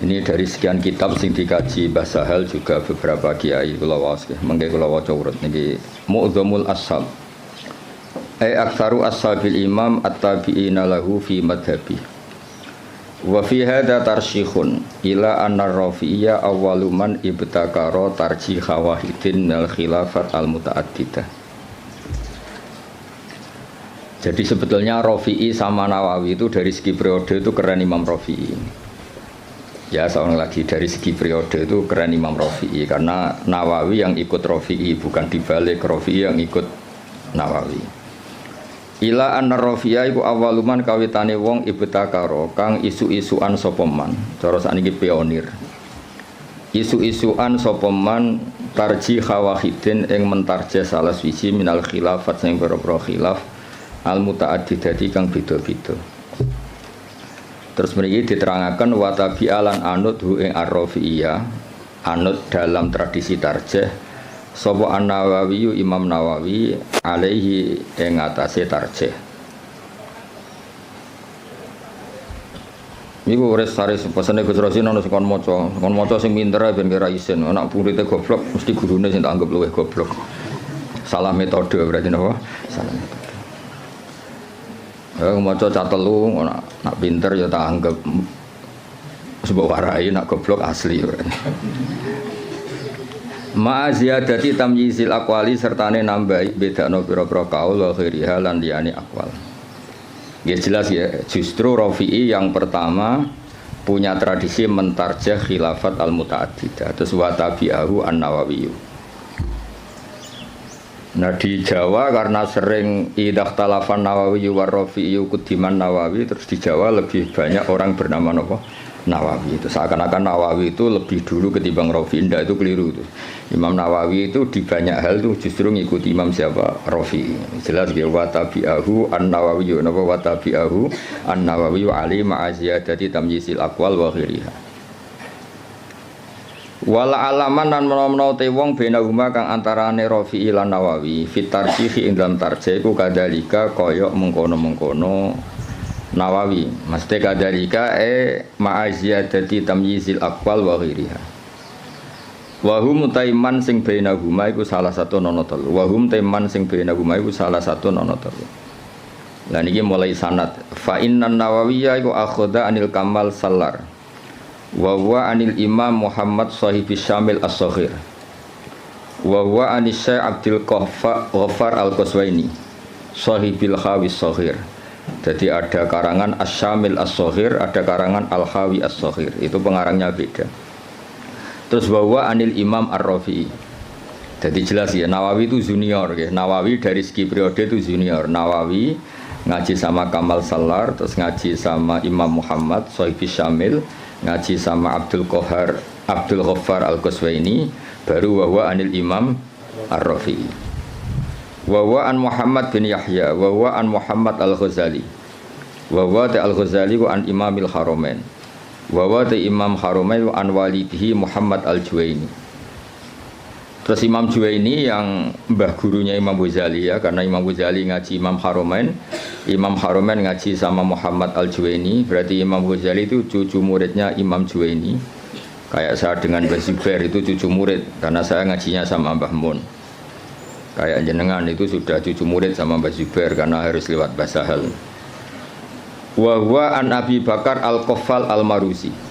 Ini dari sekian kitab sing dikaji Mbah Sahal juga beberapa kiai kula waos nggih. Mengke kula waca urut niki Mu'dhamul Ashab. Aktsaru ashabil imam at-tabi'ina lahu fi madhhabi. Wa fi hadza tarsyikhun ila anna ar-rafi'iyya awwalu man ibtakara tarjih wahidin minal khilafat al-muta'addidah. Jadi sebetulnya Rafi'i sama Nawawi itu dari segi periode itu keren Imam Rafi'i. Ya seorang lagi dari segi periode itu keren Imam Rafi'i karena Nawawi yang ikut Rafi'i bukan dibalik Rafi'i yang ikut Nawawi. Ila anna Rafi'a iku awaluman kawitane wong ibtakara kang isu-isuan sapa man. Cara sakniki pionir. Isu-isuan sapa man tarjih wahidin ing mentarjih salah siji minal khilafat sing pira-pira khilaf al muta'addidati kang beda-beda. Terus mriki diterangaken wa tabi'alan anut hu ing ar-Rafi'iyah anut dalam tradisi tarjih sapa An-Nawawi Imam Nawawi alaihi ing atase tarjih. Niku wis sare pesene Gus Rasin ana sing kon maca sing pinter ben kira isin, anak muridé goblok mesti gurune sing tak anggap luwih goblok. Salah metode berarti napa? Salah metode. Maca cah telu nak pinter ya tak anggap sebab warai nak goblok asli. Ma ziyadati tamyizil aqwali sertane nambahi bedakno pira-pira kaul wa ghairiha lan liyane aqwal. Ya jelas ya, justru Rafi'i yang pertama punya tradisi mentarjih khilafat al-muta'addidah terus wa tabi'ahu an-Nawawi. Nah di Jawa karena sering idah talafan Nawawi war Rafi'i kudiman Nawawi terus di Jawa lebih banyak orang bernama Nawawi itu seakan-akan Nawawi itu lebih dulu ketimbang Rafi'i. Indah itu keliru itu. Imam Nawawi itu di banyak hal itu justru ngikuti Imam siapa Rafi'i. Jelas ya wa tabi'ahu an-Nawawi wa tabi'ahu an-Nawawi wa ali ma'aziyadati tamyizil aqwal wa ghairiha. Wala alaman lan menawa te wong benahuma kang antarane Rafi'i lan Nawawi fit tarjih ing dalam tarjih iku kadalika kaya mengkono-mengkono Nawawi mesti kadalika ma'aziyadati tamyizil aqwal wa ghairiha wa hum taiman sing benahuma iku salah satu nono telu wa hum taiman sing benahuma iku salah satu nono telu. Lah niki mulai sanad fa innan Nawawiyya iku akhadha anil Kamal Sallar wa huwa anil Imam Muhammad Shahibis Syamil As-Saghir wa huwa anis Syekh Abdul Ghaffar Al-Qaswaini Shahibil Khawis Saghir. Jadi ada karangan As-Syamil As-Saghir, ada karangan Al-Khawi As-Saghir. Itu pengarangnya beda. Terus wa huwa anil Imam Ar-Rafi'i. Jadi jelas ya Nawawi itu junior ya. Nawawi dari segi periode itu junior. Nawawi ngaji sama Kamal Sallar, terus ngaji sama Imam Muhammad Shahibis Syamil, ngaji sama Abdul Ghaffar Al-Qaswaini, baru wa anil Imam Ar-Rafi'i. Wa an Muhammad bin Yahya, wa an Muhammad Al-Ghazali. Wa Al-Ghazali wa an Imamil Haramain. Wa Imam Haramain wa an walidihi Muhammad Al-Juwaini. Terus Imam Juwaini yang mbah gurunya Imam Ghazali ya, karena Imam Ghazali ngaji Imam Haramain, Imam Haramain ngaji sama Muhammad Al-Juwaini, berarti Imam Ghazali itu cucu muridnya Imam Juwaini. Kayak saya dengan Mbah Zubair itu cucu murid, karena saya ngajinya sama Mbah Mun. Kayak jenengan itu sudah cucu murid sama Mbah Zubair, karena harus lewat Mbah Sahal. Wa huwa an Abi Bakar Al-Qaffal Al-Maruzi.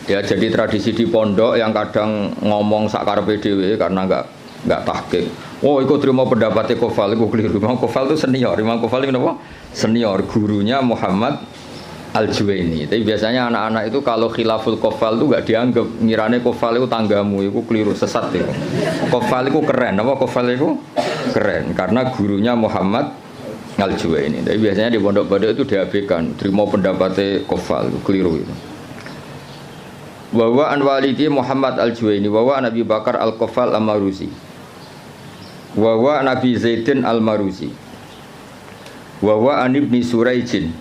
Ya jadi tradisi di pondok yang kadang ngomong sakarepe dhewe karena enggak tahqiq. Oh, ikut terima pendapatnya Qafal, itu keliru. Imam Qafal itu senior. Imam Qafal itu apa? Senior, gurunya Muhammad Al-Juwaini. Tapi biasanya anak-anak itu kalau khilaful Qafal itu enggak dianggap, ngirane Qafal itu tanggamu, itu keliru, sesat itu. Qafal itu keren, apa Qafal itu keren karena gurunya Muhammad Al-Juwaini. Tapi biasanya di pondok-pondok itu diabaikan, terima pendapatnya Qafal, itu keliru itu. Wa an walidi Muhammad Al-Juwaini wa an Abi Bakar Al-Qaffal Al-Maruzi. Wa Nabi Zaidin Al-Maruzi. Wa an Ibni Suraijin.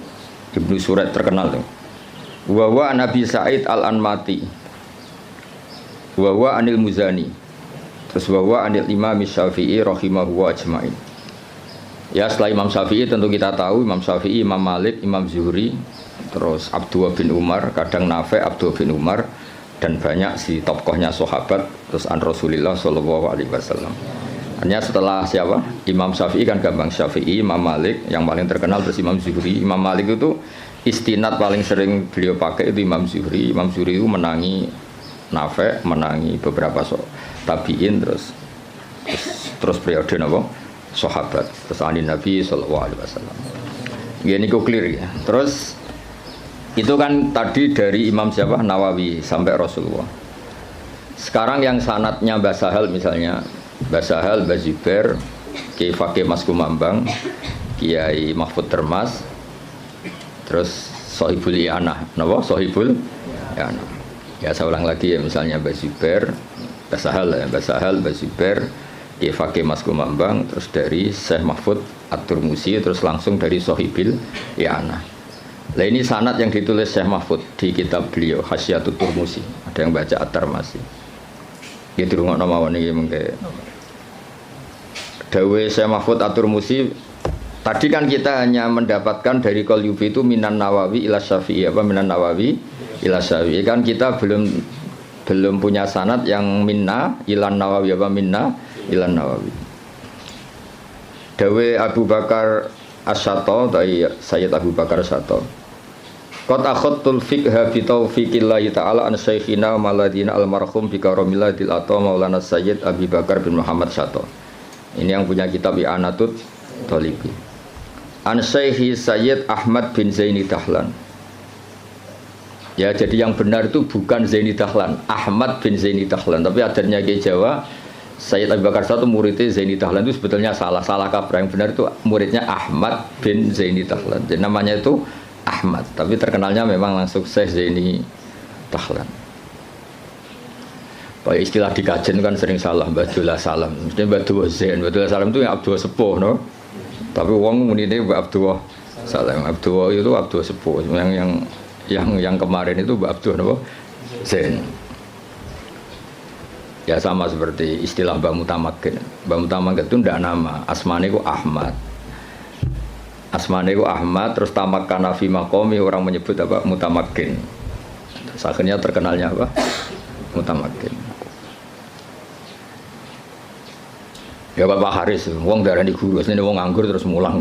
Ibnu Suraid terkenal tuh. Wa Nabi Sa'id Al-Anmati. Wa anil Muzani. Terus wa anil Imam Syafi'i rahimahu wa ajmain. Ya setelah Imam Syafi'i tentu kita tahu Imam Syafi'i, Imam Malik, Imam Zuhri, terus Abdullah bin Umar, kadang Nafi' Abdullah bin Umar, dan banyak si tokohnya sahabat, terus an Rasulillah sallallahu alaihi wasallam. Hanya setelah siapa? Imam Syafi'i kan gampang, Syafi'i, Imam Malik yang paling terkenal, terus Imam Zuhri. Imam Malik itu istinad paling sering beliau pakai itu Imam Zuhri. Imam Zuhri itu menangi Nafi', menangi beberapa tabi'in, terus periode napa? Sahabat, terus anin Nabi sallallahu alaihi wasallam. Gini kok clear ya. Terus itu kan tadi dari Imam siapa? Nawawi sampai Rasulullah. Sekarang yang sanadnya Mbah Sahal misalnya, Mbah Sahal, Mbah Zubair, Kiai Fakih Mas Kumambang, Kiai Mahfud Termas, terus Sohibul Ianah, napa? Sohibul Ianah. Ya saya ulang lagi ya, misalnya Mbah Zubair, Mbah Sahal ya, Mbah Sahal, Mbah Zubair, Kiai Fakih Mas Kumambang, terus dari Syekh Mahfud At-Turmusi, terus langsung dari Sohibul Ianah. Nah ini sanad yang ditulis Syekh Mahfud di kitab beliau Hasyiatut Turmusi. Ada yang baca At-Tarmasi. Gitu rungokno mawon iki mengke. Dawe Syekh Mahfud At-Turmusi, tadi kan kita hanya mendapatkan dari Qalyubi itu minan Nawawi ila Syafi'i, apa minan Nawawi ila Syafi'i, kan kita belum punya sanad yang minna ilan Nawawi, apa minna ilan Nawawi. Dawe Abu Bakar As-Syato, dari Sayyid Abu Bakar As-Syato, qad akhadtul fiqha bi taufiqillahi ta'ala an syekhina maladina almarhum bi karamilladil ata Maulana Sayyid Abi Bakar bin Muhammad Syato. Ini yang punya kitab I'anatut Thalibi. An Syekhi Sayyid Ahmad bin Zaini Dahlan. Ya, jadi yang benar itu bukan Zaini Dahlan, Ahmad bin Zaini Dahlan. Tapi adarnya ke Jawa, Sayyid Abu Bakar Syato muridnya Zaini Dahlan itu sebetulnya salah kaprah. Yang benar itu muridnya Ahmad bin Zaini Dahlan. Jadi namanya itu Ahmad, tapi terkenalnya memang langsung Syekh Zaini Dahlan. Pakai istilah di kajen kan sering salah, Abdullah Salam. Mesti Abdullah Zain, Abdullah Salam itu yang Abdullah Sepuh, no? Tapi wong muni ini Abdullah Salam. Abdullah itu Abdullah Sepuh. Yang kemarin itu Abdullah no? Zain. Ya sama seperti istilah Mbak Mutamakin. Mbak Mutamakin itu tidak nama, asmane itu Ahmad. Asmane itu Ahmad, terus tamak kanafi makomi, orang menyebut apa? Mutamakin. Terus akhirnya terkenalnya apa? Mutamakin. Ya Bapak Haris, wong darah di guru, ini wong nganggur terus mulang.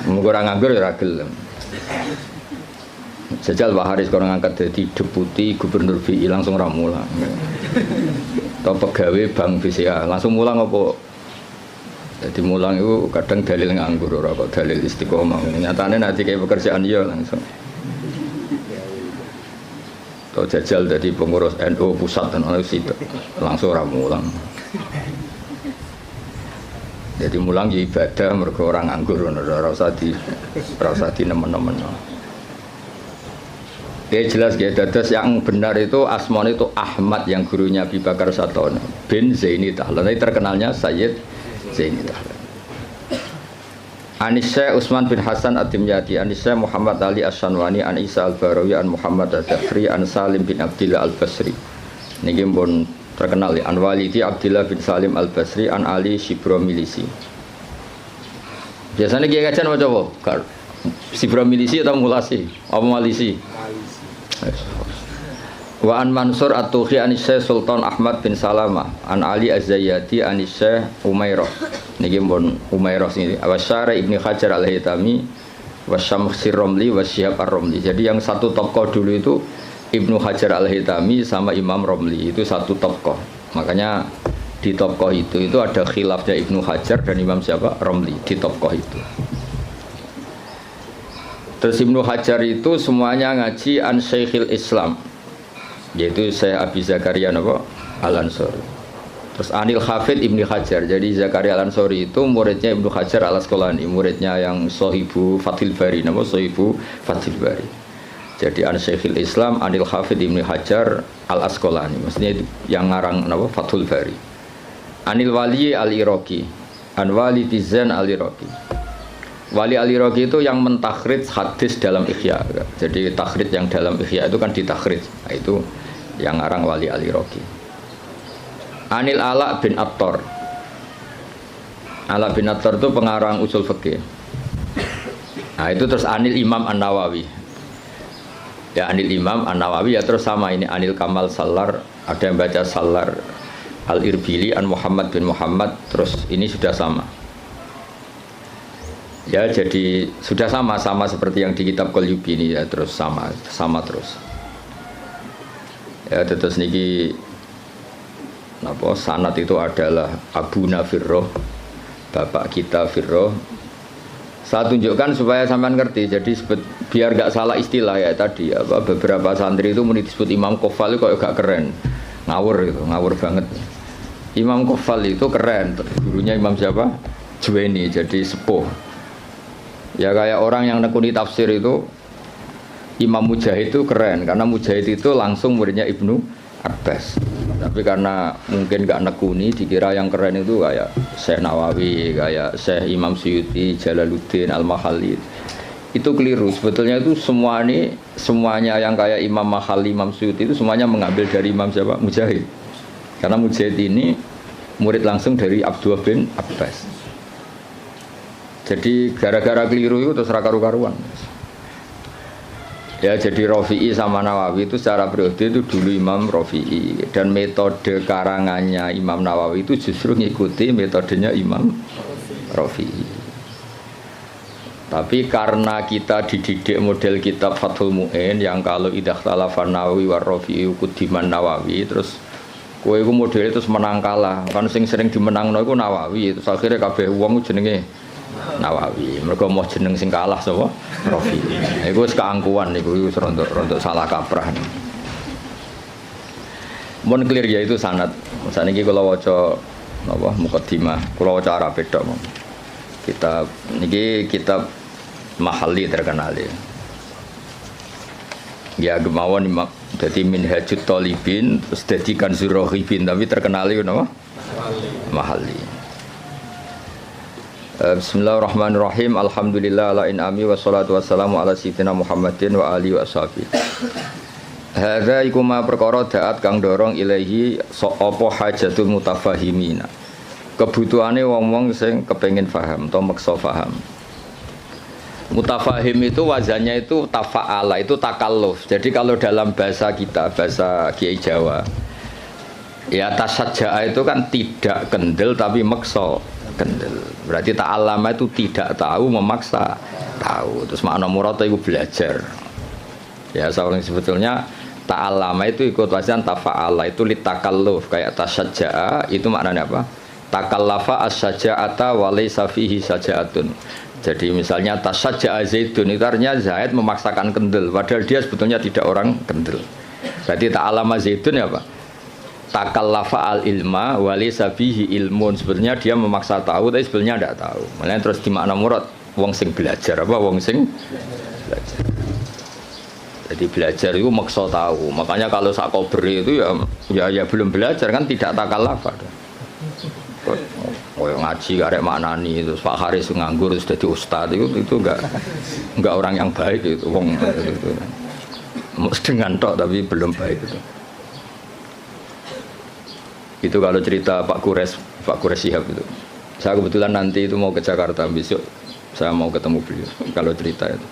Orang nganggur ya ragil. Sejal Pak Haris kalau ngangkat jadi deputi gubernur BI langsung ramulang. Atau pegawai bank BCA langsung mulang apa? Jadi mulang itu kadang dalil nganggur, orang kok dalil istiqomah. Nyatanya nanti kayak pekerjaan dia langsung. Atau jajal jadi pengurus NU pusat dan langsung ramulang. Jadi mulang ya ibadah mergo orang nganggur, ora usah di nemen-nemen. Ya jelas ya, dados yang benar itu asmane itu Ahmad yang gurunya Abi Bakar Syato bin Zaini Dahlan. Terkenalnya Sayyid Zaini Dahlan. Anisya Utsman bin Hasan Ad-Dimyati, Anisya Muhammad Ali As-Sanwani, An Isa Al-Barawi, An Muhammad Ad-Dafri, An Salim bin Abdillah Al-Basri. Niki pun terkenal ya, An Walidi Abdillah bin Salim Al-Basri, An Ali Shibromilisi. Biasanya kiai kajian macam apa? Shibromilisi atau Mulasi? Apa Malisi? Wa an Mansur At-Tuhi an Syekh Sultan Ahmad bin Salamah, An Ali Az-Zayyati an Syekh Umairah. Niki pun Umairah sini. Wa Syarih Ibnu Hajar Al-Haytami wa Syamsir Romli wa Syihab Ar-Romli. Jadi yang satu tokoh dulu itu Ibnu Hajar Al-Haytami sama Imam Romli, itu satu tokoh. Makanya di tokoh itu ada khilafnya Ibnu Hajar dan Imam siapa? Romli di tokoh itu. Terus Ibnu Hajar itu semuanya ngaji an Syekhil Islam, yaitu Syekh Abi Zakaria Al-Ansori. Terus Anil Hafid Ibnu Hajar. Jadi Zakaria Al-Ansori itu muridnya Ibnu Hajar Al-Asqalani, muridnya yang Sohibu Fathil Bari, Sohibu Fathil Bari. Jadi an Syekhil Islam Anil Hafid Ibnu Hajar Al-Asqalani, maksudnya itu yang ngarang Fathul Bari. Anil Wali Al-Iraqi, An Wali Tizan Al-Iraqi. Wali Al-Iraqi itu yang mentakhrij hadis dalam Ihya. Jadi takhrij yang dalam Ihya itu kan ditakhrij. Nah, itu yang ngarang Wali Al-Iraqi. Anil Ala bin Attar. Ala bin Attar itu pengarang usul fikih. Nah itu terus Anil Imam An-Nawawi. Ya Anil Imam An-Nawawi ya terus sama ini Anil Kamal Salar, ada yang baca Salar Al-Irbili An Muhammad bin Muhammad, terus ini sudah sama. Ya jadi sudah sama seperti yang di kitab Qalyubi ini ya, terus sama terus. Ya terus niki napa sanad itu adalah Abuna Firroh, bapak kita Firroh. Saya tunjukkan supaya sampean ngerti. Jadi biar gak salah istilah ya tadi apa beberapa santri itu disebut Imam Qofal itu kok gak keren. Ngawur banget. Imam Qofal itu keren. Gurunya Imam siapa? Juwaini, jadi sepuh. Ya kayak orang yang nekuni tafsir itu Imam Mujahid itu keren karena Mujahid itu langsung muridnya Ibnu Abbas. Tapi karena mungkin gak nekuni dikira yang keren itu kayak Syekh Nawawi, kayak Syekh Imam Suyuti, Jalaluddin Al-Mahalli. Itu keliru. Sebetulnya itu semuanya yang kayak Imam Mahalli, Imam Suyuti itu semuanya mengambil dari Imam siapa? Mujahid. Karena Mujahid ini murid langsung dari Abdullah bin Abbas. Jadi gara-gara keliru itu terus karu-karuan. Ya jadi Rafi'i sama Nawawi itu secara periode itu dulu Imam Rafi'i, dan metode karangannya Imam Nawawi itu justru ngikuti metodenya Imam Rafi'i. Tapi karena kita dididik model kitab Fathul Mu'in yang kalau idah talafan Nawawi war Rafi'i kudiman Nawawi, terus kowe iku model itu menang kalah. Kan sing sering dimenangno iku Nawawi, terus akhirnya kabeh wong jenenge Nawawi, mereka mau jeneng sing kalah sapa? Rafi. Iku wis keangkuhan niku wis rontok salah kaprah. Mun clear ya itu sanad. Saniki kula waca napa mukadimah, kula waca Arab tok. Kitab niki kitab Mahalli terkenal ya. Ya gemawon dadi Minhajut Thalibin terus dadi Kanzur Raghibin, tapi terkenal itu napa? Mahalli. Bismillahirrahmanirrahim. Alhamdulillah ala in'ami wassalatu wassalamu ala sayyidina Muhammadin wa alihi wa sahbihi. Hadza iku ma perkara daat kang dorong ilahi apa hajatul mutafahimina. Kebutuhane wong-wong sing kepengin paham atau maksa paham. Mutafahim itu wazannya itu tafa'ala, itu takalluf. Jadi kalau dalam bahasa kita, bahasa Kiai Jawa, ya tasajja'a itu kan tidak kendel tapi maksa kendel. Berarti ta'allama itu tidak tahu memaksa tahu. Terus makna murad itu belajar. Ya seorang sebetulnya ta'allama itu ikut wazan tafa'ala, itu litakalluf, kayak tasajja'a itu maknanya apa? Takallafa as-saja'ata wa laysa fihi saja'atun. Jadi misalnya tasajja'a Zaidun itu artinya Zaid memaksakan kendel padahal dia sebetulnya tidak orang kendel. Berarti ta'allama Zaidun ya apa? Takallafa al-ilma wali sabihi ilmun, sebetulnya dia memaksa tahu tapi sebetulnya tidak tahu. Makanya terus di makna murad wong sing belajar apa wong sing belajar. Jadi belajar itu maksa tahu. Makanya kalau sak kober itu ya belum belajar kan tidak takallafa. Oh ngaji karek maknani terus Pak Haris nganggur terus jadi ustaz itu enggak orang yang baik itu wong itu. Dengan tok tapi belum baik itu. Itu kalau cerita Pak Kures Shihab itu. Saya kebetulan nanti itu mau ke Jakarta besok, saya mau ketemu beliau. Kalau cerita itu,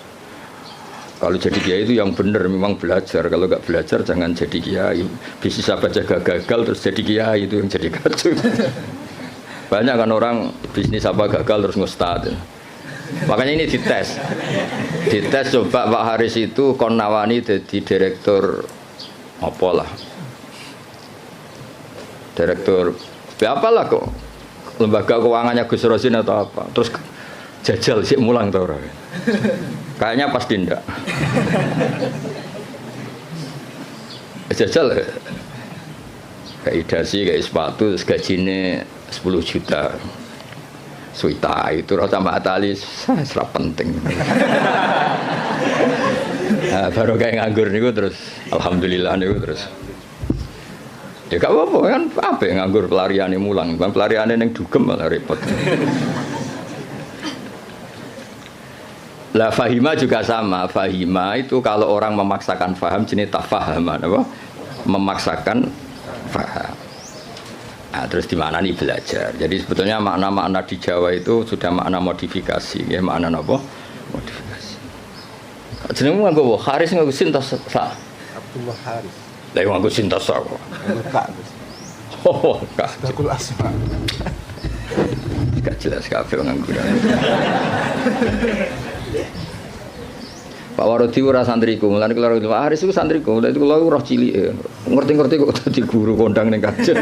kalau jadi kiai itu yang benar memang belajar. Kalau nggak belajar jangan jadi kiai. Bisnis apa jaga gagal terus jadi kiai, itu yang jadi kacau. Banyak kan orang bisnis apa gagal terus ngustad. Makanya ini dites coba Pak Haris itu kon nawani jadi direktur apalah. Direktur apalah kok lembaga keuangannya Gus Rosin atau apa, terus jajal sih mulang tau orang kayaknya pasti ndak jajal kayak dasi kayak sepatu terus gajinya 10 juta suita itu rasa Mbak Atali serap penting. Nah, baru kayak nganggur niku terus alhamdulillah niku terus ya gak apa-apa kan, apa yang nganggur pelariannya mulang, pelariannya yang dugem malah repot. Lah fahima juga sama, fahima itu kalau orang memaksakan faham jenis tafahaman apa? Memaksakan faham. Nah, terus di mana nih belajar. Jadi sebetulnya makna-makna di Jawa itu sudah makna modifikasi, ya makna apa? Modifikasi. Jenengmu nganggo Haris nganggo sin ta sa? Abdullah Haris. Lah nganggo sin ta sa. Kak. Oh, Kak. Dakul Asma. Gak jelas kabeh nganggo. Pak Warodi ora santriku, mulane kula Pak Haris iku santriku, lha itu kula roh cilike. Ngerti-ngerti kok dadi guru kondang ning kajen.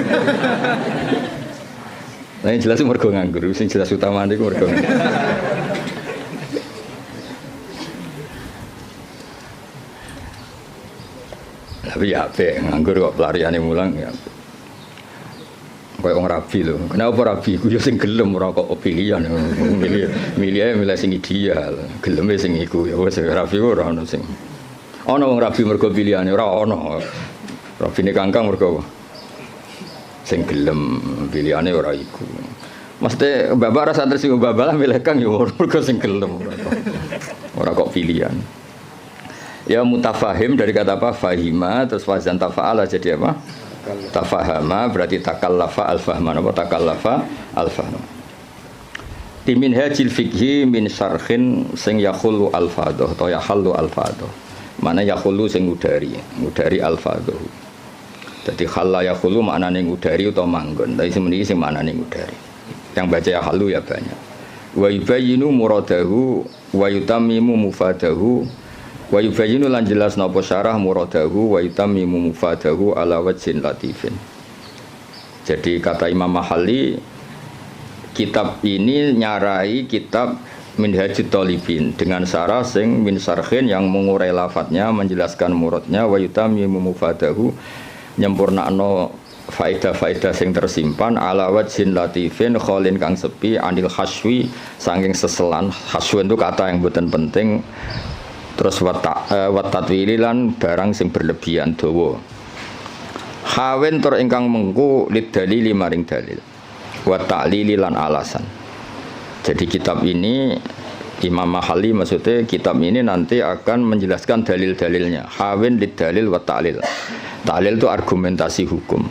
Nah, yang jelas mergo nganggur, sing jelas utamane iku mergo. Tapi ya apik, nganggur kok pelariane mulang ya. Kayak wong rabi lho. Kenapa rabi? Ku yo sing gelem ora kok pilihan. Milih sing ideal. Geleme sing iku ya wis rabi ora ono sing. Ono wong rabi mergo pilihane ora ono. Rabine kangkang mergo sing gelem pilihane ora iku. Mesti babak ora santri sing babak lah milih kang yo mergo sing gelem ora kok pilihan. Ya mutafahim dari kata apa? Fahima terus wazan tafa'ala jadi apa? Tafahama berarti takallafa al-fahman apa takallafa al-fahman. Di minhajil fikhi min syarhin sing yakhulu al-fadhah atau yahallu al-fadhah. Mana yakhulu sing ngudari al-fadhah. Jadi khalla yakhulu maknane ngudari utawa manggon. Tapi semeniki sing maknane ngudari. Yang baca yahallu ya banyak. Wa yubayyinu muradahu wa yutammimu mufadahu. Wa yubayyinu lan jelas napa syarah muradahu wa yutammimu mufadahu ala wajhin latifin. Jadi kata Imam Mahalli kitab ini nyarai kitab Minhajut Thalibin dengan syarah sing min syarhin yang mengurai lafadznya menjelaskan muradnya wa yutammimu mufadahu nyempurnakno faedah-faedah sing tersimpan ala wajhin latifin kholin kang sepi anil haswi saking seselan. Haswi itu kata yang mboten penting. Terus watatwili lan barang sing berlebihan dawa. Hawen tur ingkang mengku lid dalili maring dalil. Wa ta'lili lan alasan. Jadi kitab ini Imam Mahalli maksudnya kitab ini nanti akan menjelaskan dalil-dalilnya. Hawen lid dalil wa ta'lil. Ta'lil itu argumentasi hukum.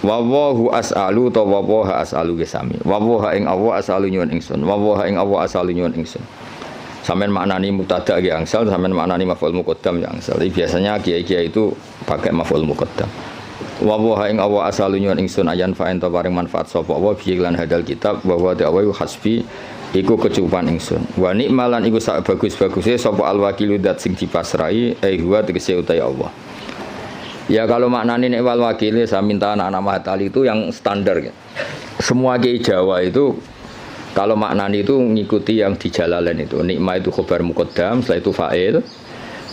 Wa wahu as'alu ta wa waha as'alu gesami. Wa waha ing Allah as'alu nyuwun ingsun. Wa waha ing Allah as'alu nyuwun ingsun. Sampeyan maknani mubtada ki angsal, sampeyan maknani maf'ul muqaddam ya angsal. Biasanya kiai-kiai itu pakai maf'ul muqaddam. Wa wa ing awa asalu nyuwun ingsun ayan fa ento paring manfaat sapa wa bi lan hadal kitab wa wa ta'awu hasbi iku kecukupan ingsun. Wa nikmalan iku sak bagus-baguse sapa al-wakilu dat sing dipasrai huwa tegese utai Allah. Ya kalau maknani nek wal wakile saya minta anak-anak Mahatali itu yang standar gitu. Semua kiai Jawa itu kalau maknani itu ngikuti yang di Jalalain itu. Nikmah itu khobar muqaddam, setelah itu fa'il.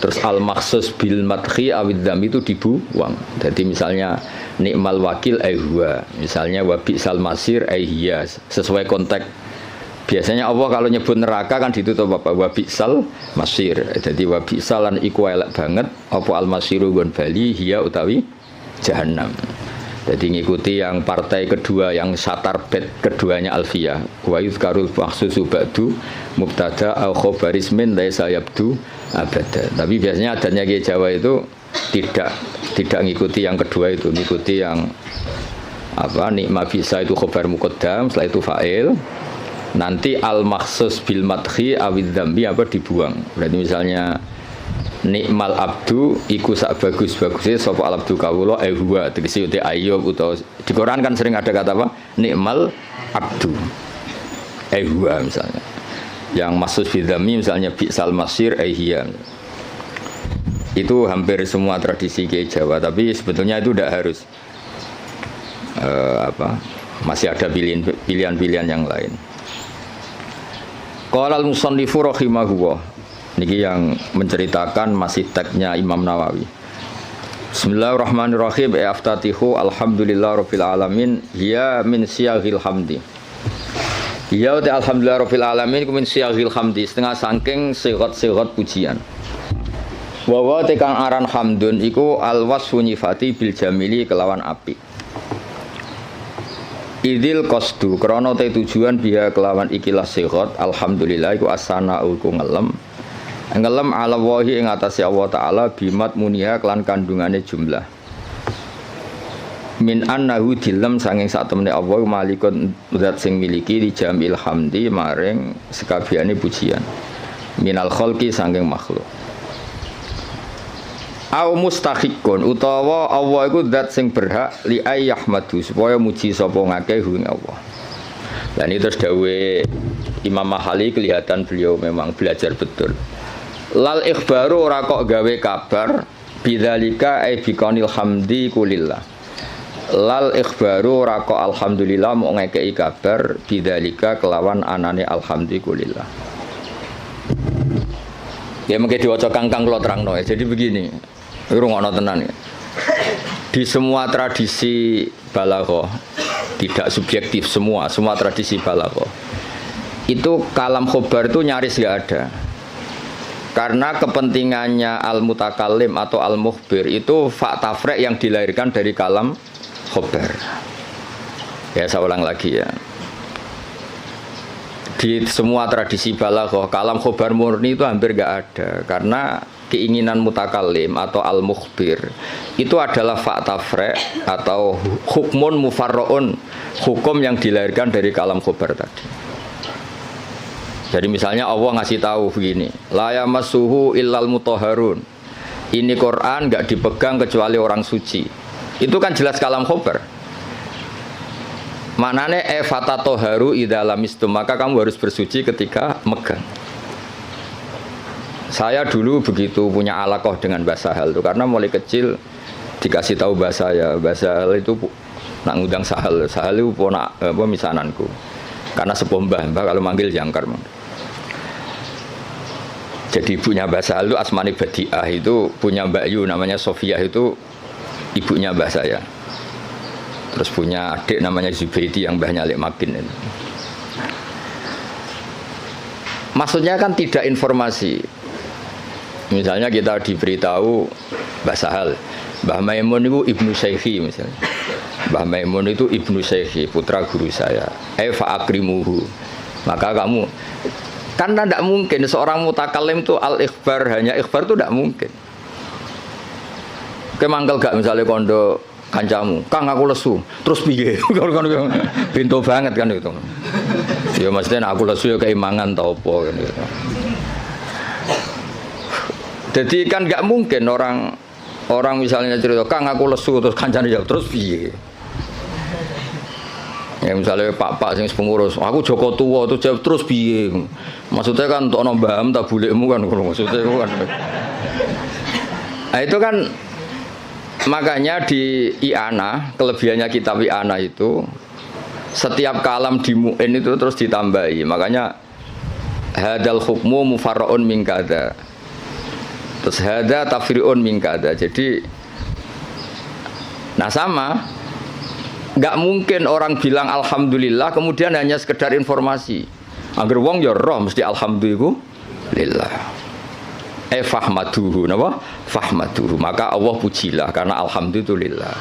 Terus al-makhsus bil madhi awid dzam itu dibuang. Jadi misalnya nikmal wakil huwa, misalnya wa bi'sal masir hiya, sesuai konteks. Biasanya Allah kalau nyebut neraka kan ditutup apa? Wa bi'sal masir. Jadi wa bi'salan iku elek banget apa al-masiru gon bali hiya utawi jahannam. Jadi ngikuti yang partai kedua yang satar bed keduanya Alfiyah. Wa yuzkarul makhsusu ba'du mubtada au khabaris min laisa yabdu abada. Tapi biasanya adanya Kiai Jawa itu tidak ngikuti yang kedua itu, ngikuti yang apa nikma bisa itu khabar muqaddam, setelah itu fa'il. Nanti al makhsus bil madhi awid dzambi apa dibuang. Berarti misalnya nikmal abdu iku sak bagus-bagusnya sapa al abdu kawula huwa tegese uti Ayub utawa di Quran kan sering ada kata apa nikmal abdu huwa misalnya yang maksud bidzami misalnya bi'sal masir hiya. Itu hampir semua tradisi Kiai Jawa, tapi sebetulnya itu tidak harus masih ada pilihan-pilihan yang lain. Qala al-musannifu rahimahullah. Niki yang menceritakan masih tagnya Imam Nawawi. Bismillahirrahmanirrahim. Aftatihu alhamdulillahirabbil alamin. Ya min siyaghil hamdi. Ya ta alhamdulillahirabbil alamin ku min siyaghil hamdi, setengah saking sigat-sigat pujian. Wa wa tekang aran hamdun iku alwasfu nyifati bil jamili kelawan apik. Idil qasdu krana te tujuan biha kelawan ikilah sigat alhamdulillah iku as-sana'u ku ngelem ala wahi ing atase Allah Ta'ala bimat muniha kelan kandungane jumlah min annahu dilem sanging sak temene Allah malikun zat sing miliki di jamil hamdi maring sekabehane pujian minal khalqi saking makhluk. Au mustahiqun utawa Allah iku zat sing berhak li ayyahmadu supaya muji sapa ngakeh ing Allah. Dan itu terus dawuhe Imam Mahali kelihatan beliau memang belajar betul. Lal ikhbaru ora kok gawe kabar bidzalika ai biqanil hamdi kulillah. Lal ikhbaru ora kok alhamdulillah mau ngekeki kabar bidzalika kelawan anane alhamdulillah. Ya mengke diwaca kangkang kula terangno. Jadi begini. Rungokno tenan ya. Di semua tradisi balaghah tidak subjektif semua tradisi balaghah. Itu kalam khobar itu nyaris enggak ada. Karena kepentingannya al-mutakallim atau al-mukhbir itu fakta frek yang dilahirkan dari kalam khobar. Ya saya ulang lagi ya. Di semua tradisi balaghah kalam khobar murni itu hampir enggak ada karena keinginan mutakallim atau al-mukhbir itu adalah fakta frek atau hukmun mufarraun, hukum yang dilahirkan dari kalam khobar tadi. Jadi misalnya Allah ngasih tahu begini, la yamassuhu illal mutahharun. Ini Quran enggak dipegang kecuali orang suci. Itu kan jelas kalam khobar. Maknane fatatoharu idza lamistum, maka kamu harus bersuci ketika megang. Saya dulu begitu punya alaqah dengan Mbah Sahal itu karena mulai kecil dikasih tahu Mbah Sahal itu nak ngundang Sahal itu ponak misananku. Karena sepuh Mbah kalau manggil jangkar. Jadi ibunya Mbah Sahal itu Asmani Badi'ah itu punya Mbak Yu namanya Sofia itu ibunya Mbah saya. Terus punya adik namanya Zubaidi yang Mbahnya Alik Makin itu. Maksudnya kan tidak informasi. Misalnya kita diberitahu Mbah Sahal, Mbah Maimun itu ibnu Syekhi misalnya. Mbah Maimun itu ibnu Syekhi, putra guru saya. Fa akrimuhu. Maka kamu karena tidak mungkin seorang mutakallim itu al-ikhbar, hanya ikhbar itu tidak mungkin. Kemangkel gak misalnya kondo kancamu, Kang aku lesu, terus piye? Pintu banget kan itu. Ya maksudnya aku lesu ya keimangan tau apa kan gitu. Jadi kan nggak mungkin orang misalnya cerita, Kang aku lesu terus kancane jawab terus piye? Ya misalnya Pak sing pengurus, aku Joko Tua terus jawab terus piye? Maksudnya kan untuk nombam tak bulekmu kan maksudnya kan. Nah itu kan makanya di I'anah, kelebihannya kitab I'anah itu setiap kalam di mu'in itu terus ditambahi. Makanya hadal hukmu mufarra'un min kadza. Terus hada tafri'un min kada. Jadi nah sama enggak mungkin orang bilang alhamdulillah kemudian hanya sekedar informasi. Angger wong ya roh mesti alhamdulillah. Fahmaduhu napa? Fahmaduhu. Maka Allah pujilah karena alhamdulillah.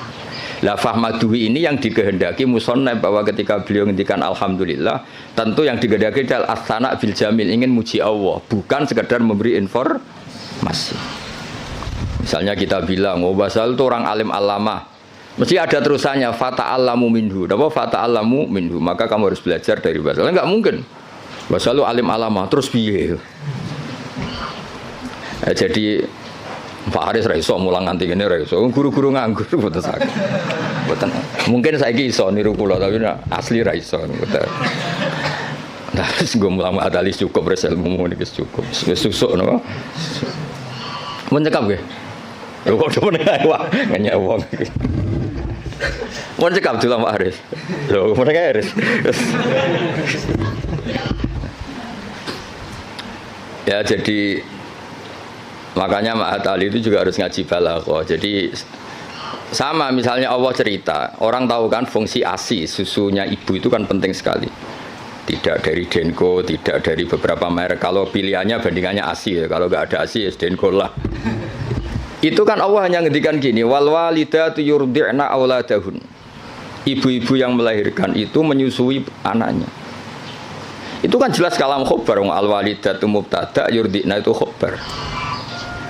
Lah fahmaduhu ini yang dikehendaki musannaf bahwa ketika beliau ngendikan alhamdulillah, tentu yang dikehendaki adalah as-sana bil jamil, ingin muji Allah, bukan sekedar memberi informasi. Misalnya kita bilang, oh Basal itu orang alim alamah, mesti ada terusannya fata'allamu minhu. Apa fata'allamu minhu? Maka kamu harus belajar dari Basal. Enggak mungkin. Basal itu alim alamah terus piye? Jadi Pak Aris ra iso mulang nganti kene ra iso. Guru-guru nganggur mboten saged. Mboten. Mungkin saiki iso niru kula tapi asli ra iso mboten. Nah, wis nggo mulang adalis cukup res ilmu niki cukup. Wis susuk napa? Mun cekap nggih. Lho kok dhewe nek wah nanya wong iki. Mun cekap dulu Pak Aris. Lho mereka Aris. Ya jadi makanya Ma'at Ali itu juga harus ngaji balaghah. Jadi sama misalnya Allah cerita, orang tahu kan fungsi ASI, susunya ibu itu kan penting sekali. Tidak dari Denko, tidak dari beberapa merek. Kalau pilihannya bandingannya ASI ya. Kalau nggak ada ASI ya Denko lah. Itu kan Allah hanya ngendikan gini, wal walidatu yurdi'na auladahun. Ibu-ibu yang melahirkan itu menyusui anaknya. Itu kan jelas kalam khobar, al walidatu mubtada yurdi'na itu khobar.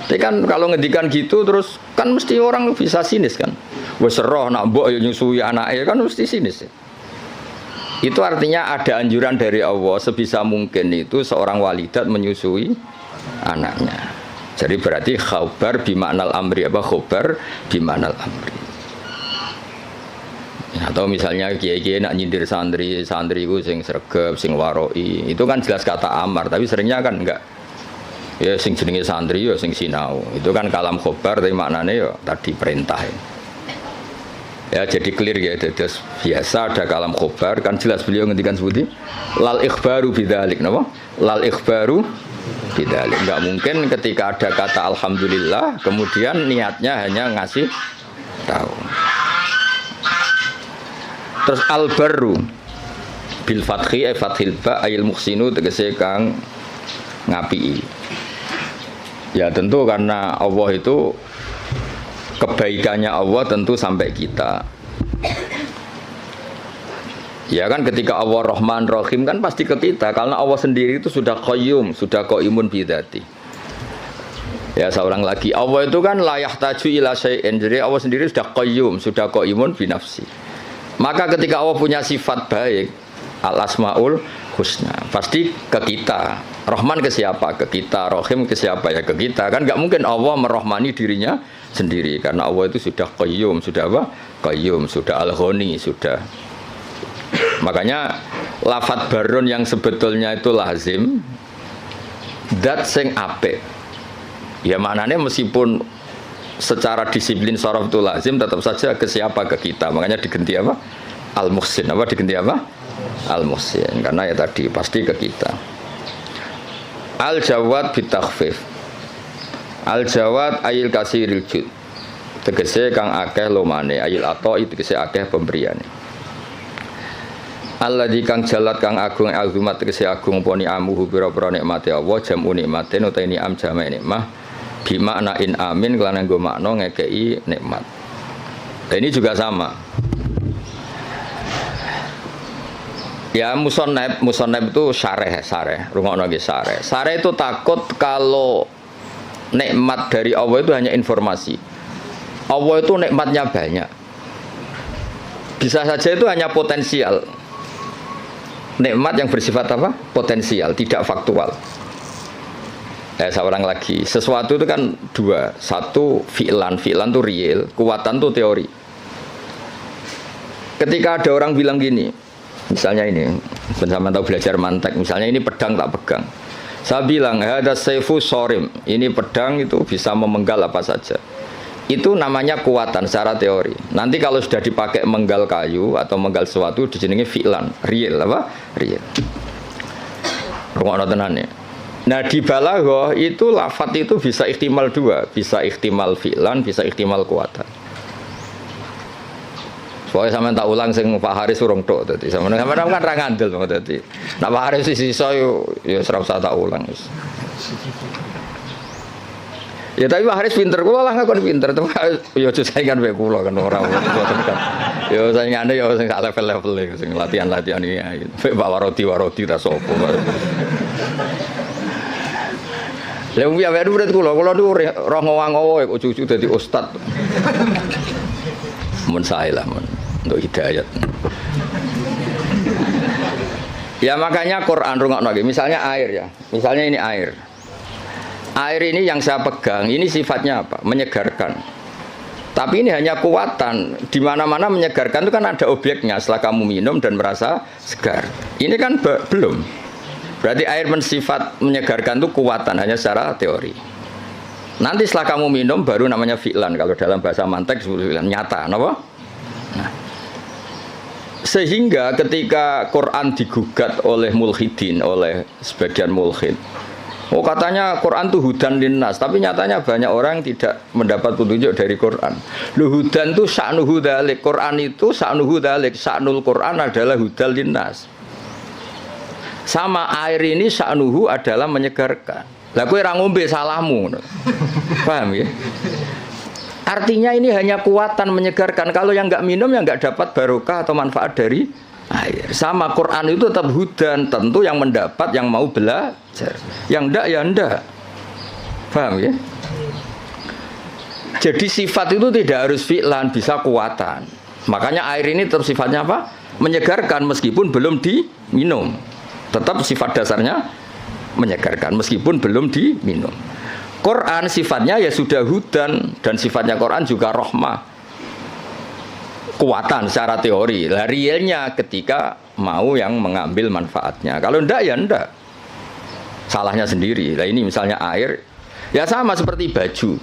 Tapi kan kalau ngedikan gitu terus kan mesti orang bisa sinis kan. Wes roh nak mbok yo nyusui anake kan mesti sinis. Ya. Itu artinya ada anjuran dari Allah sebisa mungkin itu seorang walidat menyusui anaknya. Jadi berarti khabar bimaknal amri apa khabar bimaknal amri. Atau misalnya kiai-kiai nak nyindir santri itu sing sregep, sing waroi, itu kan jelas kata amar, tapi seringnya kan enggak. Ya sing jenenge santri ya sing sinau. Itu kan kalam khabar tapi maknanya ya tadi perintah. Ya jadi clear ya, terus biasa ada kalam khabar kan jelas beliau ngendikan seperti lal ikhbaru bidzalik, napa? Lal ikhbaru bidzalik. Enggak mungkin ketika ada kata alhamdulillah kemudian niatnya hanya ngasih tahu. Terus al-barru bil fathi fathil ba ayil muhsinu tegese kang ngapii. Ya tentu karena Allah itu kebaikannya Allah tentu sampai kita. Ya kan ketika Allah Rahman Rahim kan pasti ke kita karena Allah sendiri itu sudah qayyum, sudah qaimun bidzati. Ya seorang lagi Allah itu kan la yahtaju ila syai'in. Jadi Allah sendiri sudah qayyum, sudah qaimun bi nafsi. Maka ketika Allah punya sifat baik, al-asmaul husna, pasti ke kita. Rahman ke siapa? Ke kita. Rahim ke siapa? Ya ke kita. Kan nggak mungkin Allah merahmani dirinya sendiri karena Allah itu sudah qayyum, sudah apa? Qayyum, sudah al-ghani, sudah. Makanya lafadz barun yang sebetulnya itu lazim, dat sing apik. Ya maknanya meskipun secara disiplin sorof itu lazim, tetap saja ke siapa? Ke kita. Makanya digenti apa? Al-Muhsin. Apa digenti apa? Al-Muhsin. Karena ya tadi pasti ke kita. Al-Jawad bitakhfif. Al-Jawad ayil kasiril jud. Tegese kang akeh lomane, ayil atoi tegese akeh pemberiane. Alladzi kang jalat kang agung azumat tegese agung poni amuhu pira-pira nikmate Allah jamu nikmate utawa ni'am jama' nikmah bimakna in amin kelana nggo makna ngekei nikmat. Dan ini juga sama. Ya musannab itu syareh, rungokno nggih syareh. Syareh itu takut kalau nikmat dari Allah itu hanya informasi. Allah itu nikmatnya banyak. Bisa saja itu hanya potensial. Nikmat yang bersifat apa? Potensial, tidak faktual. Seorang lagi, sesuatu itu kan dua. Satu fi'lan itu real, kuwatan itu teori. Ketika ada orang bilang gini, misalnya ini, bersama tahu belajar mantek, misalnya ini pedang tak pegang. Saya bilang, ada saifu sorim, ini pedang itu bisa memenggal apa saja. Itu namanya kuwatan secara teori. Nanti kalau sudah dipakai menggal kayu atau menggal sesuatu, dijenengi fi'lan, real apa? Real. Rungokno tenan ya. Nah di balaghah itu lafadz itu bisa ihtimal dua, bisa ihtimal fi'lan, bisa ihtimal kuwatan. Soalnya sampean tak ulang sing Pak Haris urung tok dadi. Sampeyan kan ra ngandel dadi. Nek Pak Haris sisa yo ora usah tak ulang wis. Ya tapi Pak Haris pinter, kula lah ngakon pinter, tapi yo aja saingan wae kula kan ora tekan. Yo saingane yo sing sak level-level sing latihan-latihan iki. Pak Warodi ta sapa. Lha wong piye murid kula niku roh ngowang-ngowo kok cucu dadi ustaz. Mun sae lah mun untuk hidayat. Ya makanya Quran rungokno nggih, misalnya air ya. Misalnya ini air. Air ini yang saya pegang, ini sifatnya apa? Menyegarkan. Tapi ini hanya kuwatan. Di mana-mana menyegarkan itu kan ada objeknya. Setelah kamu minum dan merasa segar. Ini kan belum. Berarti air bersifat menyegarkan itu kuwatan hanya secara teori. Nanti setelah kamu minum baru namanya fi'lan. Kalau dalam bahasa mantek fi'lan nyata, kenapa? Nah. Sehingga ketika Quran digugat oleh mulhidin, oleh sebagian mulhid. Oh katanya Quran itu hudan linnas, tapi nyatanya banyak orang tidak mendapat petunjuk dari Quran. Hudan itu sya'nuhu dzalik, Quran itu sya'nuhu dzalik, sya'nul Quran adalah hudal linnas. Sama air ini sya'nuhu adalah menyegarkan. Lah kowe ra ngombe salahmu. Paham ya? Artinya ini hanya kuatan menyegarkan. Kalau yang enggak minum yang enggak dapat barokah atau manfaat dari air. Sama Quran itu tetap hudan, tentu yang mendapat yang mau belajar. Yang enggak ya enggak. Paham ya? Jadi sifat itu tidak harus fi'lan, bisa kuatan. Makanya air ini tetap sifatnya apa? Menyegarkan meskipun belum diminum. Tetap sifat dasarnya menyegarkan meskipun belum diminum. Quran sifatnya ya sudah hudan dan sifatnya Quran juga rahmah, kekuatan secara teori. Lah realnya ketika mau yang mengambil manfaatnya. Kalau ndak ya ndak. Salahnya sendiri. Lah ini misalnya air ya sama seperti baju.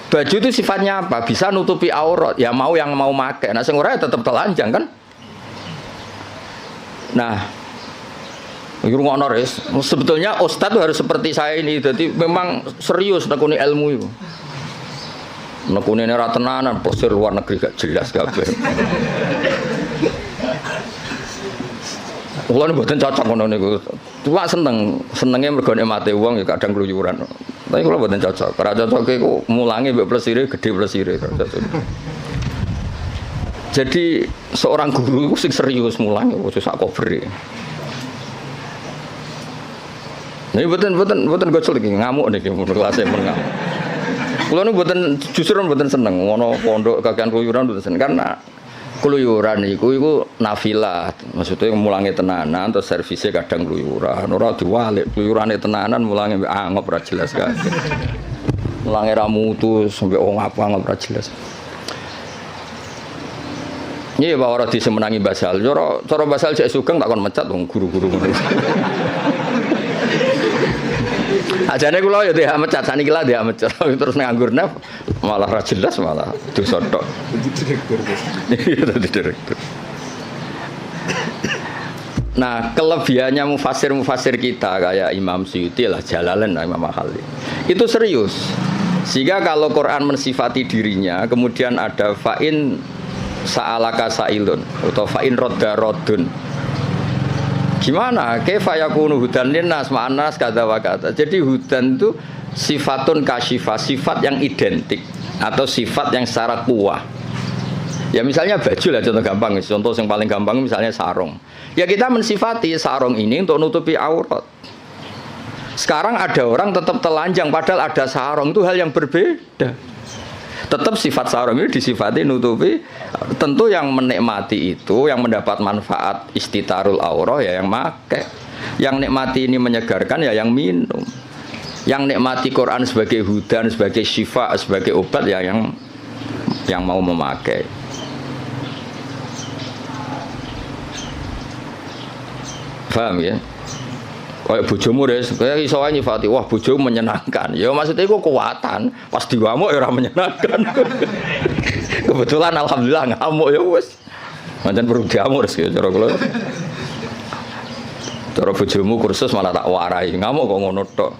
Baju itu sifatnya apa? Bisa nutupi aurat. Ya mau yang mau pakai. Nah sing ora ya tetep telanjang kan? Nah, ngono res. Sebetulnya ustaz itu harus seperti saya ini. Jadi memang serius nekuni ilmu itu. Nekuni ora tenanan, posir luar negeri gak jelas kabeh. Kula mboten cocok ngono niku. Cuma senenge mergo mate wong ya kadang kluyuran. Tapi kula mboten cocok. Ora cocoke ku mulange mbek plesire gede plesire. Jadi seorang guru sing serius mulange wis sak kober. Ini buatan gocol lagi ngamuk nih kelasnya pun ngamuk. Kalau ini buatan seneng, ngono pondok kakean keluyuran buatan seneng karena keluyuran itu nafilah, maksudnya mulangi tenanan atau servisnya kadang keluyuran, orang diwalik keluyurannya tenanan mulangi angop ora jelas kan, mulangi ramutu sampai apa angop ora jelas. Ini bahwa orang disemenangi basal, cara basal cek sugeng tak kon mecat dong guru-guru. Ajane kula ya dia mecat saniki lah dia mecat terus nganggur naf malah ra jelas malah dosa tok. Direktur. Nah, kelebihannya mufasir kita kayak Imam Suyuti lah Jalalain Imam Al-Khalil. Itu serius. Sehingga kalau Quran mensifati dirinya kemudian ada fa'in sa'alaka sa'ilun atau fa'in rodda rodun. Gimana? Kaifa yakunu hudan linnas ma'anas kata wa kata. Jadi hudan itu sifatun kasyifah, sifat yang identik atau sifat yang secara kuah. Ya misalnya baju lah contoh gampang, contoh yang paling gampang misalnya sarung. Ya kita mensifati sarung ini untuk nutupi aurat. Sekarang ada orang tetap telanjang padahal ada sarung, itu hal yang berbeda. Tetap sifat sarung ini disifati nutupi. Tentu yang menikmati itu, yang mendapat manfaat istitarul aurah ya yang pakai. Yang nikmati ini menyegarkan ya yang minum. Yang nikmati Quran sebagai hudan, sebagai syifa, sebagai obat ya yang mau memakai. Paham ya? Kayak bojomu res, kayak iso ae nyifati, wah bojomu menyenangkan. Ya maksudnya iku kekuatan, pas diwamuk ya ora menyenangkan. Kebetulan alhamdulillah ngamuk ya wis. Pancen perlu diamuk res ya cara kula. Cara bojomu kursus malah tak warai, ngamuk kok ngono tok.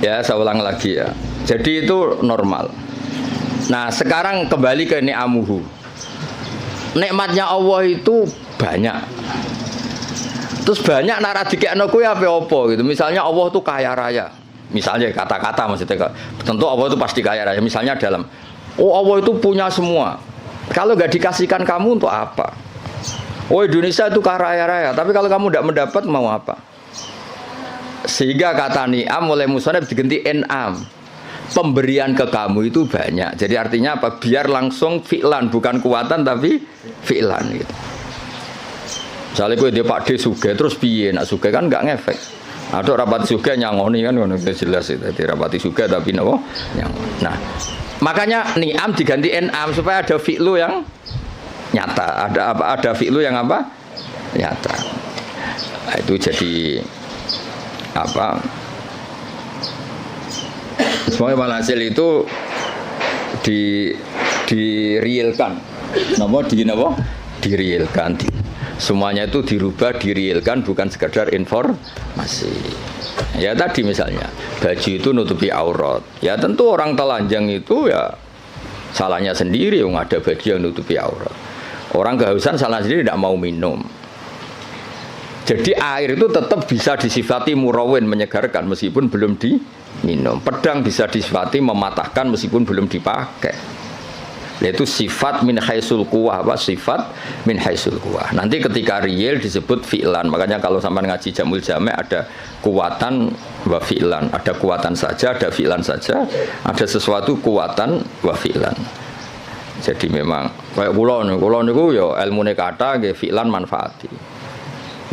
Ya, saya ulang lagi ya. Jadi itu normal. Nah, sekarang kembali ke ni'amuhu. Nikmatnya Allah itu banyak. Terus banyak nara dikekno kuwi apa gitu. Misalnya Allah itu kaya raya. Misalnya kata-kata maksudnya tentu Allah itu pasti kaya raya. Misalnya dalam Allah itu punya semua. Kalau nggak dikasihkan kamu untuk apa? Indonesia itu kaya raya, tapi kalau kamu tidak mendapat mau apa? Sehingga kata ni'am oleh musannaf diganti en'am. Pemberian ke kamu itu banyak. Jadi artinya apa? Biar langsung fi'lan, bukan kuatan tapi fi'lan gitu. Misalnya gue dia Pak D suge terus piye nak suge kan nggak ngefek. Ada rapati suge nyangoni kan ngono jelas itu. Jadi rapati suge tapi nopo nyangoni. Nah, makanya ni'am diganti en'am supaya ada fi'lu yang nyata. Ada apa? Ada fi'lu yang apa? Nyata. Nah, itu jadi apa? Semuanya walhasil itu direalkan. Direalkan. Semuanya itu dirubah, direalkan, bukan sekedar informasi. Ya tadi misalnya baju itu nutupi aurat. Ya tentu orang telanjang itu ya salahnya sendiri, yang ada baju yang nutupi aurat. Orang kehausan salah sendiri tidak mau minum. Jadi air itu tetap bisa disifati murawin, menyegarkan meskipun belum diminum. Pedang bisa disifati mematahkan meskipun belum dipakai. Yaitu sifat min haisul quwah, apa sifat min haisul quwah. Nanti ketika real disebut fi'lan. Makanya kalau sampai ngaji Jamul Jami' ada kuwatan wa fi'lan, ada kuwatan saja, ada fi'lan saja, ada sesuatu kuwatan wa fi'lan. Jadi memang kayak kula niku ya ilmune kata nggih fi'lan manfaati.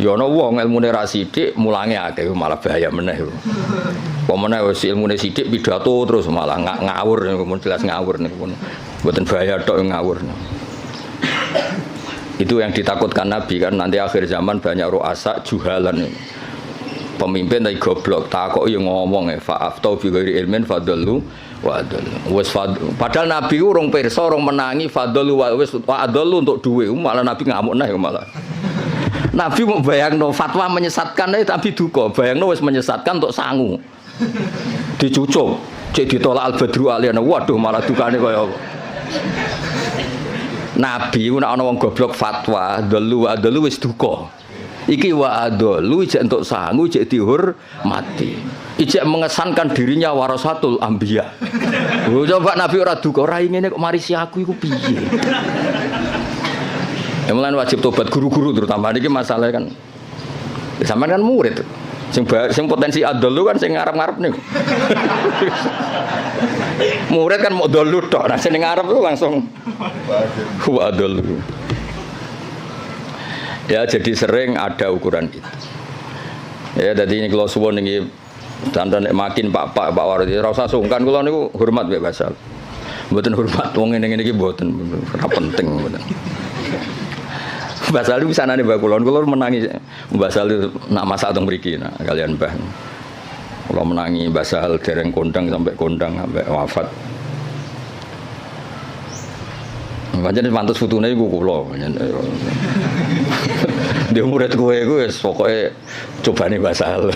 Ya ana wong ilmune ra sithik mulange akeh malah bahaya meneh. Pemene wis ilmune sithik pidato terus malah ngawur mun jelas ngawur niku. Mboten bahaya tok ngawur. Itu yang ditakutkan Nabi kan nanti akhir zaman banyak ru'asa juhalan. Pemimpin tapi goblok takoki ngomong fa'aftau bi ghairi ilmin fadallu wa adallu. Wis padahal Nabi urung pirsa urung menangi fadallu wa wis wa adallu untuk duwe malah Nabi ngamuk neh malah. Nabi mau bayangno fatwa menyesatkan tapi duka, bayangno wis menyesatkan untuk sangu. Dicucuk, cek ditolak al-badru aliyana. Waduh malah dukane kaya apa. Nabi nek ana wong goblok fatwa, dalu wis duka. Iki wa adalu ijek entuk sangu, ijek dihormati. Ijek mengesankan dirinya warasatul anbiya. Oh, coba Nabi ora duka, ora ngene kok marisi aku iku piye? Ya mulane wajib tobat guru-guru terutama iki masalah kan. Sampeyan kan murid. Sing potensi adol kan sing ngarep-ngarep niku. Murid kan mau dolu tok, nah sing ngarep itu langsung wa adol. Ya jadi sering ada ukuran itu. Ya jadi ini kalau suwon ini dandan makin Pak Wardi ora usah sungkan kula niku hormat mbek Basal. Mboten hormat wong ngene iki mboten ora penting mboten. Basal itu sanane Mbak kula menangi Basal nak masak teng mriki nah kalian Mbah. Kula menangi Basal dereng kondang sampai wafat. Pancen pantes fotone iku kula. Dia murid kowe iku wis pokoke cobane Basal.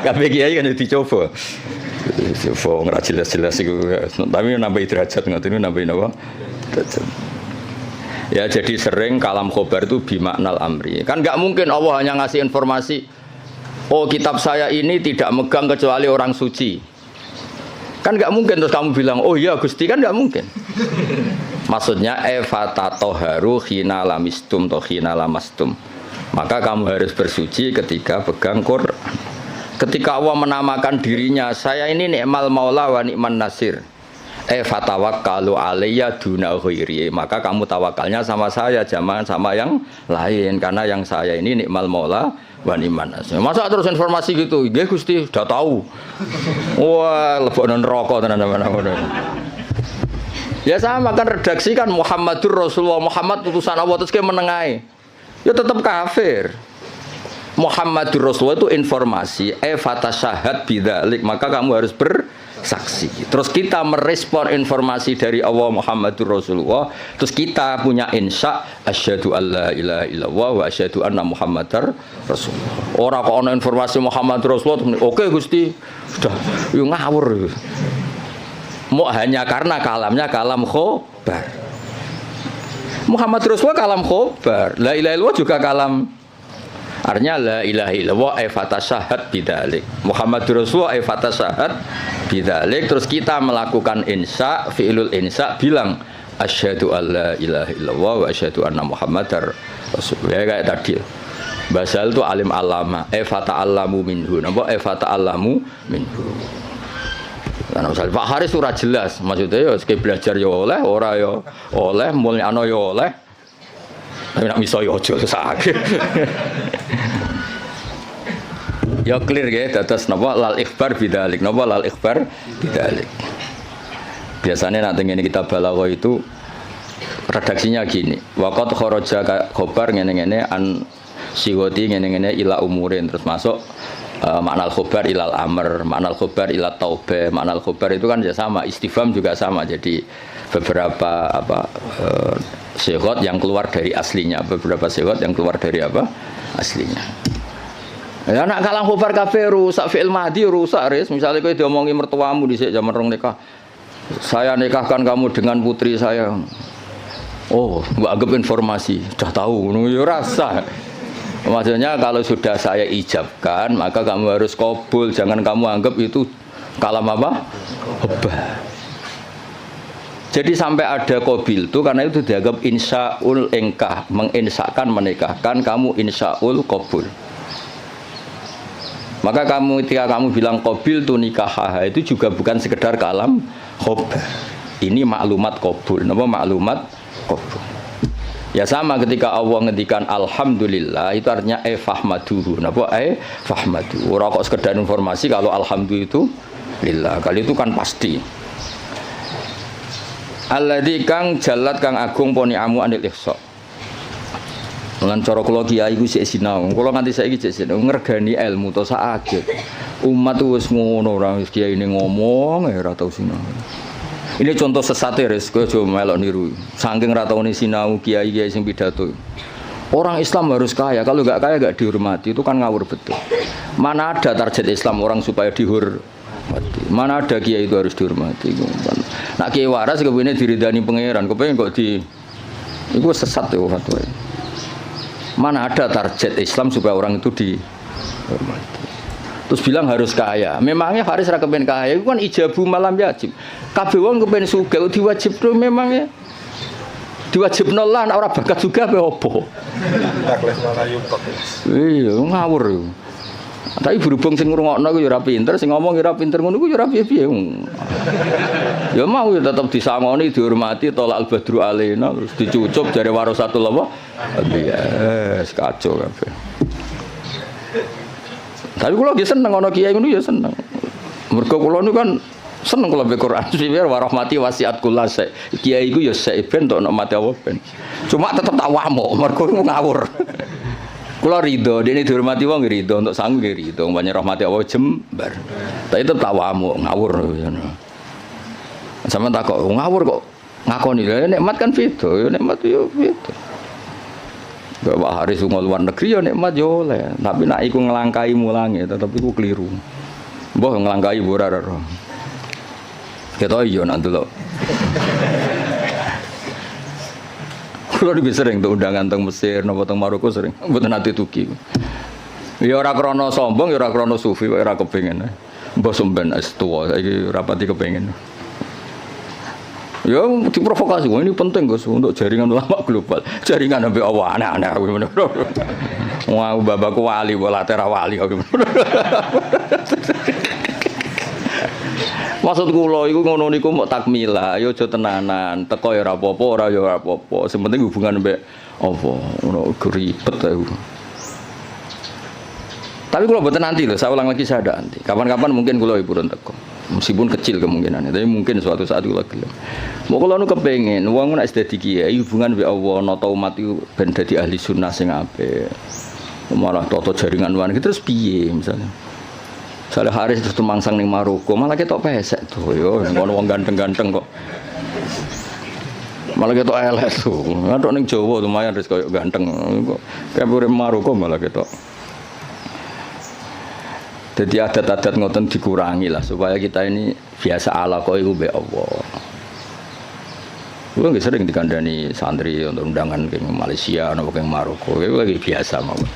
Kabeh kiai kan dicoba. Coba ora jelas-jelas iku. Tapi nambah derajat ngoten nambah napa? Derajat. Ya jadi sering kalam khobar itu bimaknal amri. Kan enggak mungkin Allah hanya ngasih informasi, oh kitab saya ini tidak megang kecuali orang suci. Kan enggak mungkin terus kamu bilang, oh iya Gusti, kan enggak mungkin. Maksudnya efatatoharu khina lamistum atau khina lamastum. Maka kamu harus bersuci ketika pegang Quran. Ketika Allah menamakan dirinya, saya ini ni'mal maula wa ni'man nasir. Fatawakkalu alayya duna ghairi, maka kamu tawakalnya sama saya, jangan sama yang lain, karena yang saya ini nikmal maula wa ni'man nasir. Masa terus informasi gitu, nggih Gusti sudah tahu. Wah, lebokno neraka tenan-tenan. Ya sama kan redaksi kan Muhammadur Rasulullah, Muhammad utusan Allah terus ke menengahi. Ya tetap kafir. Muhammadur Rasulullah itu informasi, fatasyahat bidzalik, maka kamu harus bersaksi. Terus kita merespon informasi dari Allah Muhammadur Rasulullah, terus kita punya insya asyhadu alla ilaha illallah wa asyhadu anna Muhammadar Rasulullah. Ora kok ana informasi Muhammadur Rasulullah, oke Gusti, sudah yo ngawur. Mau hanya karena kalamnya kalam khobar. Muhammad Rasulullah kalam khobar. La ilaha illallah juga kalam. Artinya la ilaha illallah fatasyahat bidzalik. Muhammad Rasulullah fatasyahat bidzalik. Terus kita melakukan insya, fi'lul insya bilang asyhadu alla ilaha illallah wa asyhadu anna Muhammadar Rasulullah. Ya kayak tadi. Basal itu alim alama, fata'allamu minhu. Napa fata'allamu minhu. Karena misalnya Pak Haris ora jelas, maksudnya ya sekali belajar ya oleh, ora ya oleh, mulnya ano ya oleh, tapi nak miso ya ojo sakit. Ya clear ya, dados napa lal ikhbar bidzalik, napa lal ikhbar bidzalik. Biasanya nanti ini kita balagha itu redaksinya gini, waqat kharaja khobar ngene-ngene an siwati ngene-ngene ila umurin, terus masuk makna al-khobar ilal amr, makna al-khobar ilal taubah, makna al-khobar itu kan ya sama, istifham juga sama. Jadi beberapa sighot yang keluar dari aslinya, beberapa sighot yang keluar dari apa? Aslinya. Ya nak kalang khobar kabeh rusak fi'il madhi rusak ris. Misalnya kowe diomongi mertuamu dhisik zaman rong nikah. Saya nikahkan kamu dengan putri saya. Oh, mbok anggap informasi, sudah tahu ngono ya rasa. Maksudnya kalau sudah saya ijabkan, maka kamu harus qabul, jangan kamu anggap itu kalam apa? Khobar. Jadi sampai ada qabil itu karena itu dianggap insya'ul ingkah, menginsyakan menikahkan, kamu insya'ul qabul. Maka kamu ketika kamu bilang qabil tu nikah itu juga bukan sekedar kalam khobar. Ini maklumat qabul, napa maklumat qabul. Ya sama ketika Allah ngendikan alhamdulillah itu artinya fahmaduhu. Napa fahmadu. Ora kok sekedar informasi kalau alhamdulillah itu lillah. Kali itu kan pasti. Alladzi kang jalat kang agung poni amu anil ihsa. Dengan cara kula kiai iku sik sinau. Kula nganti saiki sik sinau ngregani ilmu to sakit. Umat wis ngono ora wis kiai ini ngomong ora tau sinau. Ini contoh sesate res, kowe aja melok niru. Saking ra taune sinau kiai-kiai sing pidato. Orang Islam harus kaya, kalau enggak kaya enggak dihormati, itu kan ngawur betul. Mana ada target Islam orang supaya dihormati. Mana ada kiai itu harus dihormati. Nak kiai waras kepengine diridani pangeran, kepengin kok di iku sesat ya fatwa. Mana ada target Islam supaya orang itu dihormati. Terus bilang harus kaya. Memangnya Faris ra kepen kaya, itu kan ijabu malam yajib. Kabeh wong kepen sugih diwajibno memangnya diwajibno lah nek ora bakat juga apa opo. Takles malah yumpek. Iya, ngawur yo. Tapi berhubung sing ngrungokno ku yo ora pinter, sing ngomong yo ora pinter ngono ku yo ora piye-piye. Ya mau ya tetep disangoni, dihormati tolak al-badru alaina, terus dicucup jare warasatul apa? Yes, kacau kabeh. Tapi kula nggih seneng ana kiai ngono ya seneng. Mergo kula niku kan seneng kula baca Quran. Biar warahmati wasiat kula sek. Kiai iku ya sek ben tok nek mati apa ben. Cuma tetep tak wamuk mergo ngawur. Kula rido, dene dihormati wong rido, untuk sangu nggih rido, banyak rahmati Allah jembar. Tapi tetep tak wamuk ngawur ngono. Sampeyan tak kok ngawur kok ngakoni lha nikmat kan beda, ya nikmat yo beda. Bapak Haris lunga luar negeri ya nikmat yo oleh, tapi nek iku nglangkai mulange tetep iku keliru. Mbah nglangkai ora ora. Ketok yo nak delok. Kulo iki sering tuh undangan teng Mesir napa teng Maroko sering, mboten nate tuki. Ya ora krana sombong, ya ora krana sufi, kok ora kepengin. Mbah sampean wis tuwa, saiki rapati kepengin. Ya diprovokasi, ini penting Gus untuk jaringan ulama global. Jaringan sampai Allah aneh-aneh bener. Wah, babakku wali, bola tera wali kok. Maksud kula iku ngono niku mok takmilah, ya aja tenanan. Teko ya ora apa-apa, ora ya ora apa-apa. Sing penting hubungan mbek apa, ngono ribet aku. Tapi kula mboten nanti lho, saya ulang lagi saya ada nanti. Kapan-kapan mungkin kula purun teko. Meskipun kecil kemungkinannya, tapi mungkin suatu saat kula gelem. Mau kula nu kepengin wong nek dadi kiai hubungan mbek Allah nata umat iku ben dadi ahli sunnah sing apik. Malah toto jaringan wan terus piye misalnya. Saleh Haris terus tumangsang ning Maroko, malah ketok pesek tuh yo, ngono wong ganteng-ganteng kok. Malah ketok elek tuh. Entuk ning Jawa lumayan wis koyo ganteng kok. Kayak urip Maroko malah ketok. Jadi adat-adat ngoten dikurangi lah supaya kita ini biasa ala kok iku mbek Allah. Kuwi nggih sering dikandani santri untuk undangan ke Malaysia napa ke Maroko, kuwi lagi biasa mawon.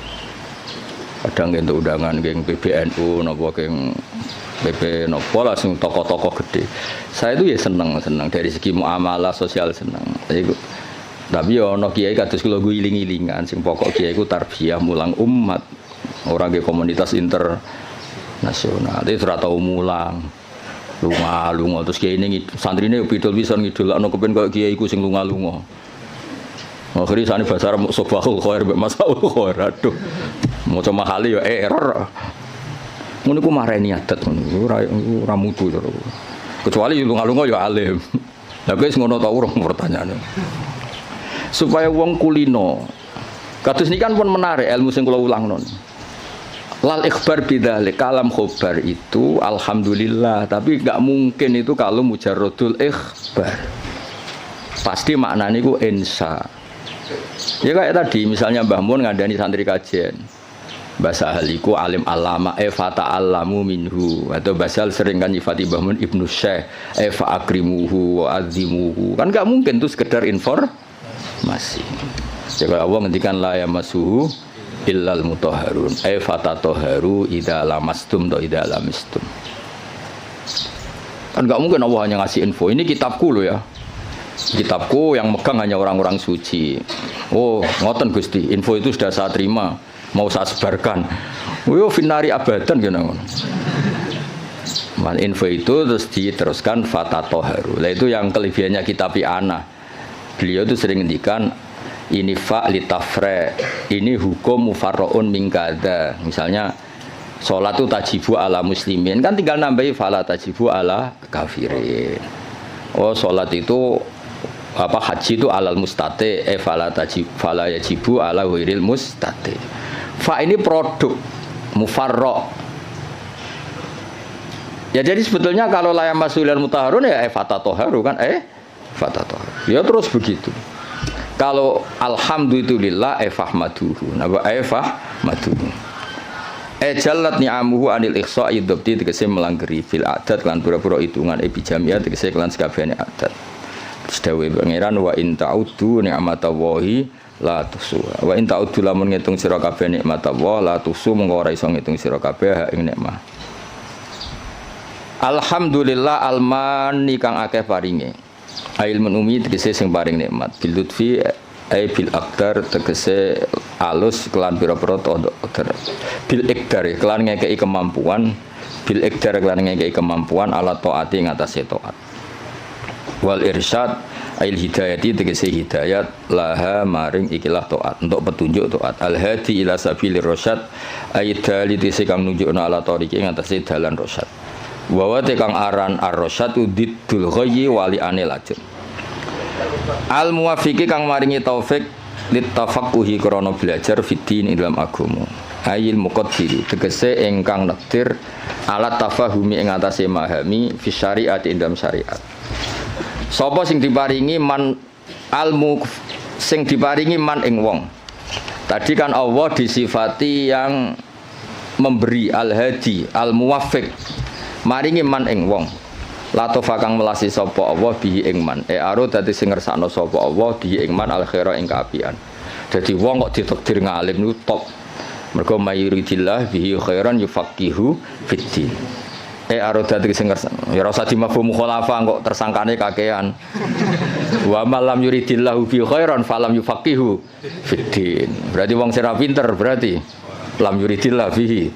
Kadang untuk undangan ke PBNU napa ke PP napa langsung tokoh-tokoh gede. Saya itu ya seneng dari segi muamalah sosial seneng. Tapi ya ana kiai kados kula guling-gilingan sing pokok kiai ku tarbiyah mulang umat. Orang ke komunitas internasional. Itu ora tau mulang. Lunga terus kiai ini santrine pidol pisan ngidolakno kepen koyo kiai iku sing lunga-lunga. Akhire sane bahasa Arab sobahul khair mbek masaul khair. Aduh. Maca mahali ya error. Ngono iku mareni adat ngono. Ora mutu to. Kecuali lunga-lunga ya alim. Lah wis ngono ta urung pertanyaane. Supaya wong kulino. Kados niki kan pun menarik ilmu sing kula ulangno. Lal ikhbar bidzalik kalam khobar itu alhamdulillah, tapi enggak mungkin itu kalau mujarradul ikhbar. Pasti maknanya itu insya. Ya kayak tadi misalnya Mbah Mun ngandani santri kajian. Bahasa haliku alim alama fata alamu minhu, atau bahasa sering kan nyifati Mbah Mun Ibnu Syekh fa akrimuhu wa azimuhu. Kan enggak mungkin itu sekedar informasi. Ya kalau Allah ngendikan la yamassuhu illal mutahharun fatatahharu idza lamastum atau idza lamistum. Kan enggak mungkin Allah hanya ngasih info. Ini kitabku loh ya. Kitabku yang megang hanya orang-orang suci. Oh, ngoten Gusti, info itu sudah saya terima, mau saya sebarkan. Yo finari abadan gitu. Mal info itu terus diteruskan fatatahharu. Lah itu yang kelebihannya kitab ana. Beliau itu sering ngendikan ini fa litafre, ini hukum mufarraun min kada. Misalnya sholat itu tajibu ala muslimin, kan tinggal nambahi fala tajibu ala kafirin. Oh sholat itu apa, haji itu alal mustate, fala yajibu ala ghairil mustate. Fa ini produk mufarra. Ya jadi sebetulnya kalau la yamasulan mutahharun ya fatatoharu kan fatatoharu. Ya terus begitu. Kalau alhamdulillah fahmaduhu. Napa fahmaduhu. Jalat ni'amuhu anil ikhsa'i dzabti tegese melanggeri fil adat lan pura-pura hitungan bijamiah tegese kelan sakabehane adat. Sedawe pangeran wa in ta'uddu ni'matallahi la tuhsuha. Wa in ta'uddu lamun ngitung sira kabeh nikmatallahi la tuhsu mengko ora iso ngitung sira kabeh ing nikmat. Alhamdulillah almani kang akeh paringe. Ilmun umi tegese sing paring nikmat bil lutfi bil aqdar tegese alus kelan pira-pira qadar bil iqdar kelan ngekeki kemampuan bil iqdar kelan ngekeki kemampuan ala taati ngatasé taat wal irsyad ail hidayati tegese hidayat laha maring ikilah taat untuk petunjuk taat al hadi ila sabilir rasyad aidali tegese kang nunjukna ala tariqi ngatasé dalan rasyad wa kang aran ar-rasyad diddul ghayyi wali anil lajeng al muwafiqi kang maringi taufik litafaqquhi krana belajar fiddin dalam agama ayil muqaddiri tegese ingkang nektir alat tafahumi ing atase memahami fi syariat dalam syariat. Sapa sing diparingi man almu sing diparingi man ing wong. Tadi kan Allah disifati yang memberi al-hadi al-muwaffiq maringi man ing wong. Latofa kang melasi sapa Allah bihi ing man. Aro dadi sing ngersakno sapa Allah bihi ing man al-khaira ing kaapian. Dadi wong kok ditakdir ngalim niku top. Mergo mayuridillah bihi khairan yufaqihu fiddin. Aro dadi sing ngersakno. Ya ora usah dimafhum mukhalafa kok tersangkane kakean. Wa malam yuridillahu bihi khairan falam yufaqihu fiddin. Berarti wong sing pinter berarti lam yuridillah bihi.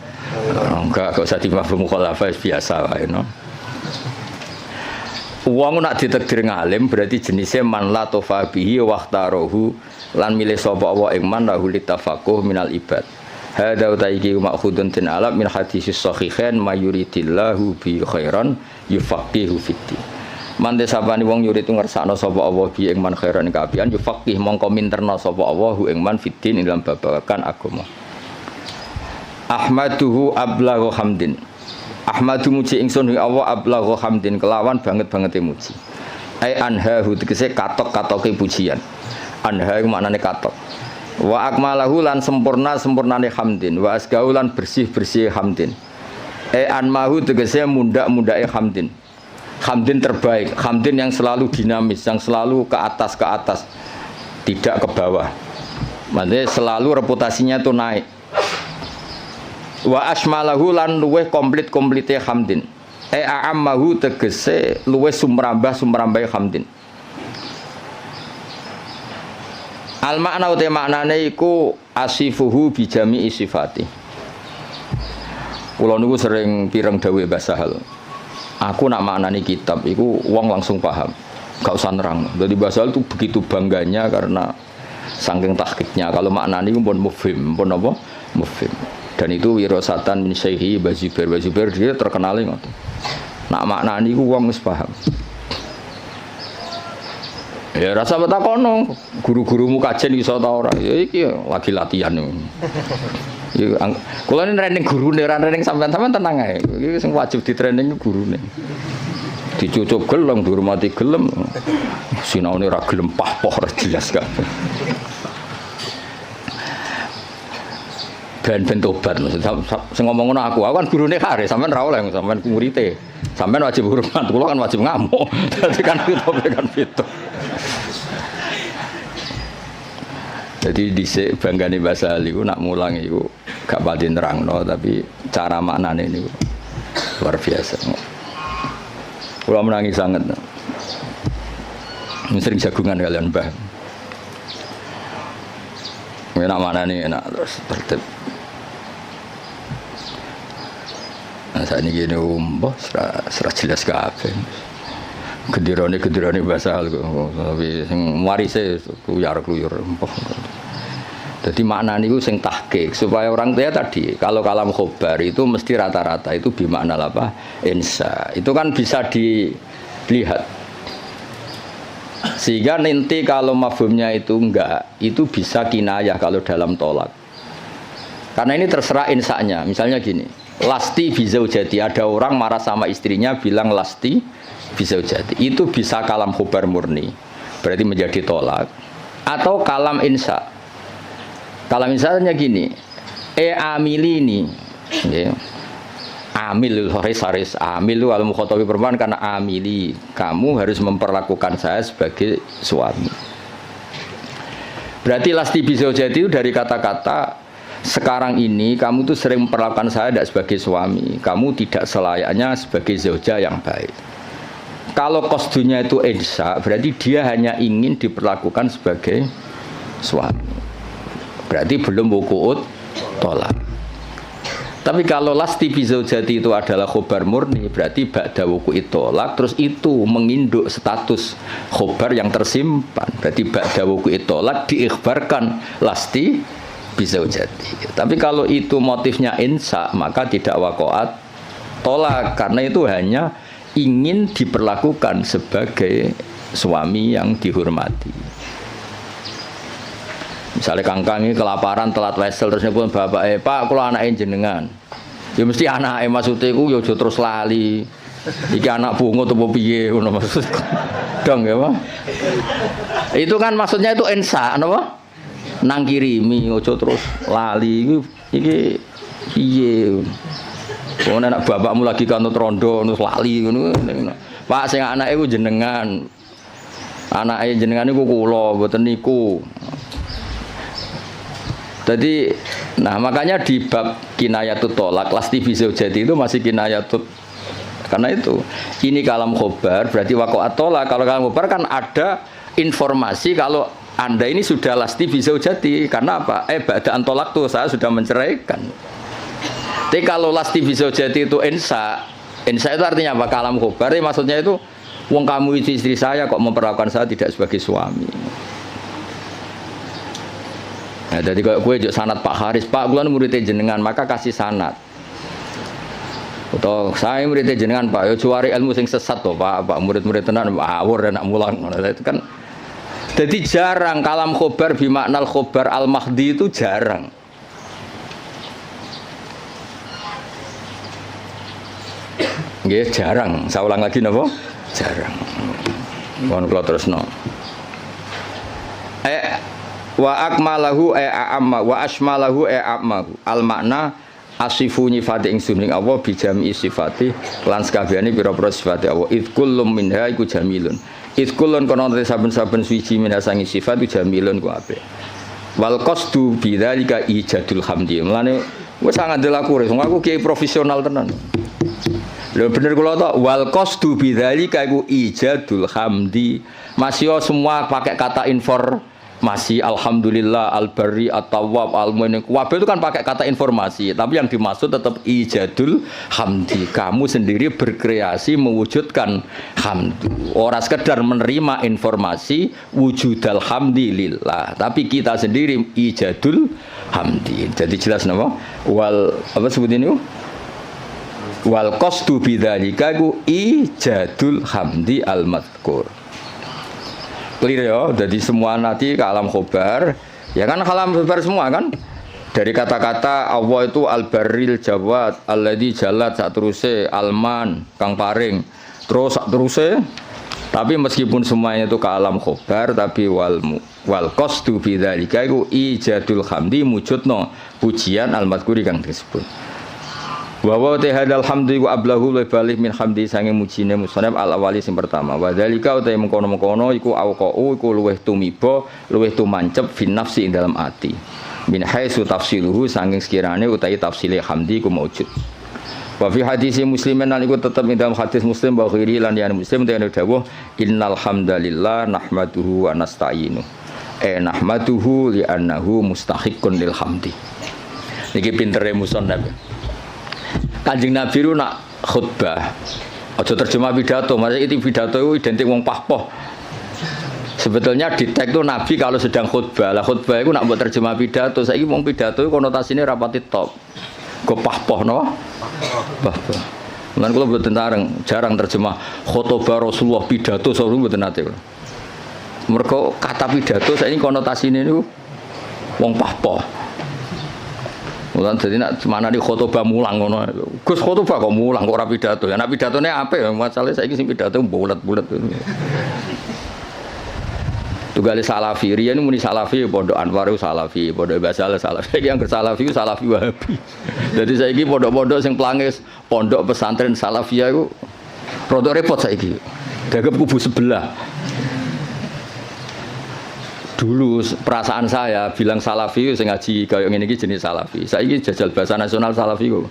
Enggak usah dimafhum mukhalafa biasa wae no. Wong nak ditakdir ngalim berarti jenisnya man la tofabihi waqtarohu lan milih sapa Allah ing man lahu litafaqquh minal ibad. Hadza utaiki ma'khudun tin alam min hadisis sahihain mayuridillahu bi khairan yufaqihu fiddin. Man desapani wong yurid ngersakno sapa Allah bi ing man khairan kaapian yufaqih mongko minterno sapa Allah ing man fiddin ing dalam babagan agama. Ahmaduhu ablaghu hamdin. Ahmadu muji ingsun ing Allah ablaghu hamdin kelawan banget-bangete muji. Ai anhahu tegese katok-katoke pujian. Anha iku maknane katok. Wa akmalahu lan sempurnane hamdin, wa asgau lan bersih-bersih hamdin. Anmahu tegese mundak-mundake hamdin. Hamdin terbaik, hamdin yang selalu dinamis, yang selalu ke atas, tidak ke bawah. Maksudnya selalu reputasinya itu naik. Wa asmalahu lan luweh komplit-komplite hamdin. A'ammahu tegese luweh sumrambah hamdin. Al makna uta maknane iku asifuhu bi jami'i sifati. Kula niku sering pireng dawuh Mbah Sahal. Aku nak maknani kitab iku wong langsung paham. Gak usah nerang. Jadi Mbah Sahal itu begitu bangganya karena saking tahqiqnya. Kalau maknani pun mufhim, pun apa? Mufhim. Dan itu wirasatan min syaihi Bazubair dia terkenal ngoten. Nak maknani ku wong wis paham. Ya rasa betakono, guru-gurumu kajen iso ta ora? Ya iki lagi latihan. Ya kula ini training gurune, ora training sampean-sampean tenang ae. Iki sing wajib di training gurune. Dicucuk gelem, dihormati gelem. Sinaune ora gelem pah-poh ora jelas kabeh. Ben tobat sing ngomong ngono aku kan gurune kare sampean ra oleh sampean murid-e sampean wajib hormat kula kan wajib ngamuk dadi kan itu jadi dhisik banggane bahasa iku nak mulang iku gak pati nerangno tapi cara maknane niku luar biasa kula menangi sanget sering jagungan kalian Mbah enak maknane enak terus tertib. Nah saat ini gini serah jelas kabeh. Gendirane bahasa tapi sing warise kuyar-kuyur. Jadi makna niku sing tahqiq supaya orang tua tadi kalau kalam khobar itu mesti rata-rata itu bimakna apa? Insa. Itu kan bisa dilihat. Sehingga nanti kalau mafhumnya itu enggak, itu bisa kinayah kalau dalam tolak. Karena ini terserah insanya. Misalnya gini, lasti bizaujati, ada orang marah sama istrinya bilang lasti bizaujati. Itu bisa kalam khobar murni. Berarti menjadi tolak. Atau kalam insa. Kalau misalnya gini, amilini, ya, amil haris amil al mukhatabi perempuan karena amili, kamu harus memperlakukan saya sebagai suami. Berarti lasti bizaujati itu dari kata-kata sekarang ini kamu tuh sering memperlakukan saya tidak sebagai suami, kamu tidak selayaknya sebagai zauja yang baik. Kalau qasdunya itu insa, berarti dia hanya ingin diperlakukan sebagai suami. Berarti belum wuku'ut tolak. Tapi kalau lasti bizaujati itu adalah khobar murni, berarti ba'da wuku'ut tolak, terus itu menginduk status khobar yang tersimpan. Berarti ba'da wuku'ut tolak diikhbarkan lasti bizaujati. Tapi kalau itu motifnya insa, maka tidak wakoat tolak, karena itu hanya ingin diperlakukan sebagai suami yang dihormati. Misalnya kangkang ini kelaparan telat wesel terus nyebut bapak pak kalau anaknya jenengan ya mesti anaknya maksudnya itu ya terus lali iki anak bungo atau piye maksud dong ya pak itu kan maksudnya itu ensa apa nang kirimi ojo terus lali iki piye anak bapakmu lagi kanut rondo terus lali pak sing anaknya itu jenengan anaknya jenengan itu kula mboten niku. Jadi, nah makanya di bab kinayatut tolak, lasti bizaujati itu masih kinayatut. Karena itu, ini kalam khobar, berarti wakoat tolak. Kalau kalam khobar kan ada informasi kalau Anda ini sudah lasti bizaujati. Karena apa? Ba'daan tolak tuh saya sudah menceraikan. Tapi kalau lasti bizaujati itu insa itu artinya apa? Kalam khobar, maksudnya itu, wong kamu istri saya kok memperlakukan saya tidak sebagai suami. Nah, jadi kalau gue juk sanad Pak Haris, Pak gue muridnya jenengan, maka kasih sanad. Atau saya muridnya jenengan Pak, yo cuari ilmu sing sesat toh Pak, murid-murid tenan awur dan nak mulang. Itu kan. Jadi jarang kalam khobar bimaknal khobar al mahdi itu jarang. Nggih jarang. Saya ulang lagi napa? Jarang. Mohon kula terusno. Wa akmalahu a'amma wa asmalahu a'ammahu al makna asifu nyifati ingsun ing Allah bi jami sifati lan sakabehane pira-pira sifate Allah id kullum minha iku jamilun id kullun kono saben-saben suci minasangi sifat iku jamilun ku apik wal qasdu bidzalika ijadul hamdi mulane wis sangat delaku wong aku kiai profesional tenan lho bener kula tok wal qasdu bidzalika iku ijadul hamdi masih semua pakai kata masih alhamdulillah al-bari at-tawwab al-mu'min kabeh itu kan pakai kata informasi tapi yang dimaksud tetap ijadul hamdi kamu sendiri berkreasi mewujudkan hamdu orang sekedar menerima informasi wujudal hamdi lillah tapi kita sendiri ijadul hamdi jadi jelas napa wal apa sebutin itu wal qasdu bidzalika ijadul hamdi al-madhkur clear ya, jadi semua nanti ke alam khobar ya kan alam khobar semua kan dari kata-kata Allah itu al-barril jawad alladzi jalat sak teruse alman kang paring terus sak teruse tapi meskipun semuanya itu ke alam khobar tapi wal qasdu bidzalika iku ijadul hamdi mujudno pujian al-madhkuri kang disebut wa wa tahadal hamdi wa ablahu lebalih min hamdi sange mujine musannaf al awali sing pertama wa dzalika uta mengkono-mengkono iku auqau iku luweh tumiba luweh tumancep fin nafsi ing dalam ati min haitsu tafsiluhu sange sekirane utahe tafsile hamdi ku maujud wa fi hadis muslimin lan iku tetep ing dalam hadis muslim wa ghairi lan ya muslim tene dawuh innal hamdalillah nahmaduhu wa nasta'inu nahmaduhu li annahu mustahiqqun lil hamdi niki pintere musannaf Kanjeng Nabi itu nak khutbah Aja terjemah pidato, maksudnya itu pidato itu identik wong pahpoh. Sebetulnya di teks itu Nabi kalau sedang khutbah, lah khutbah itu nak buat terjemah pidato. Saiki wong pidato itu konotasinya rapati top. Go pahpoh no? Pahpoh. Lan kula mboten jarang terjemah khutbah Rasulullah pidato sauru mboten nate. Mergo kata pidato saiki konotasinya niku wong pahpoh. Mulan dadi nak mana di khutbah mulang ngono. Gus khutbah kok mulang kok ora pidato. Ya nak pidatone apik ya, masalahe saiki sing pidato bulet-bulet. Tugale salafi, riyen muni salafi pondok Anwar salafi, pondok Basal salafi, yang salafi salafi Wahabi. Jadi saiki pondok-pondok sing pelangis pondok pesantren salafiyah iku rada repot saiki. Dagep kubu sebelah. Dulu perasaan saya bilang salafi sing ngaji kaya ngene iki jenis salafi. Saiki jajal bahasa nasional salafi kok.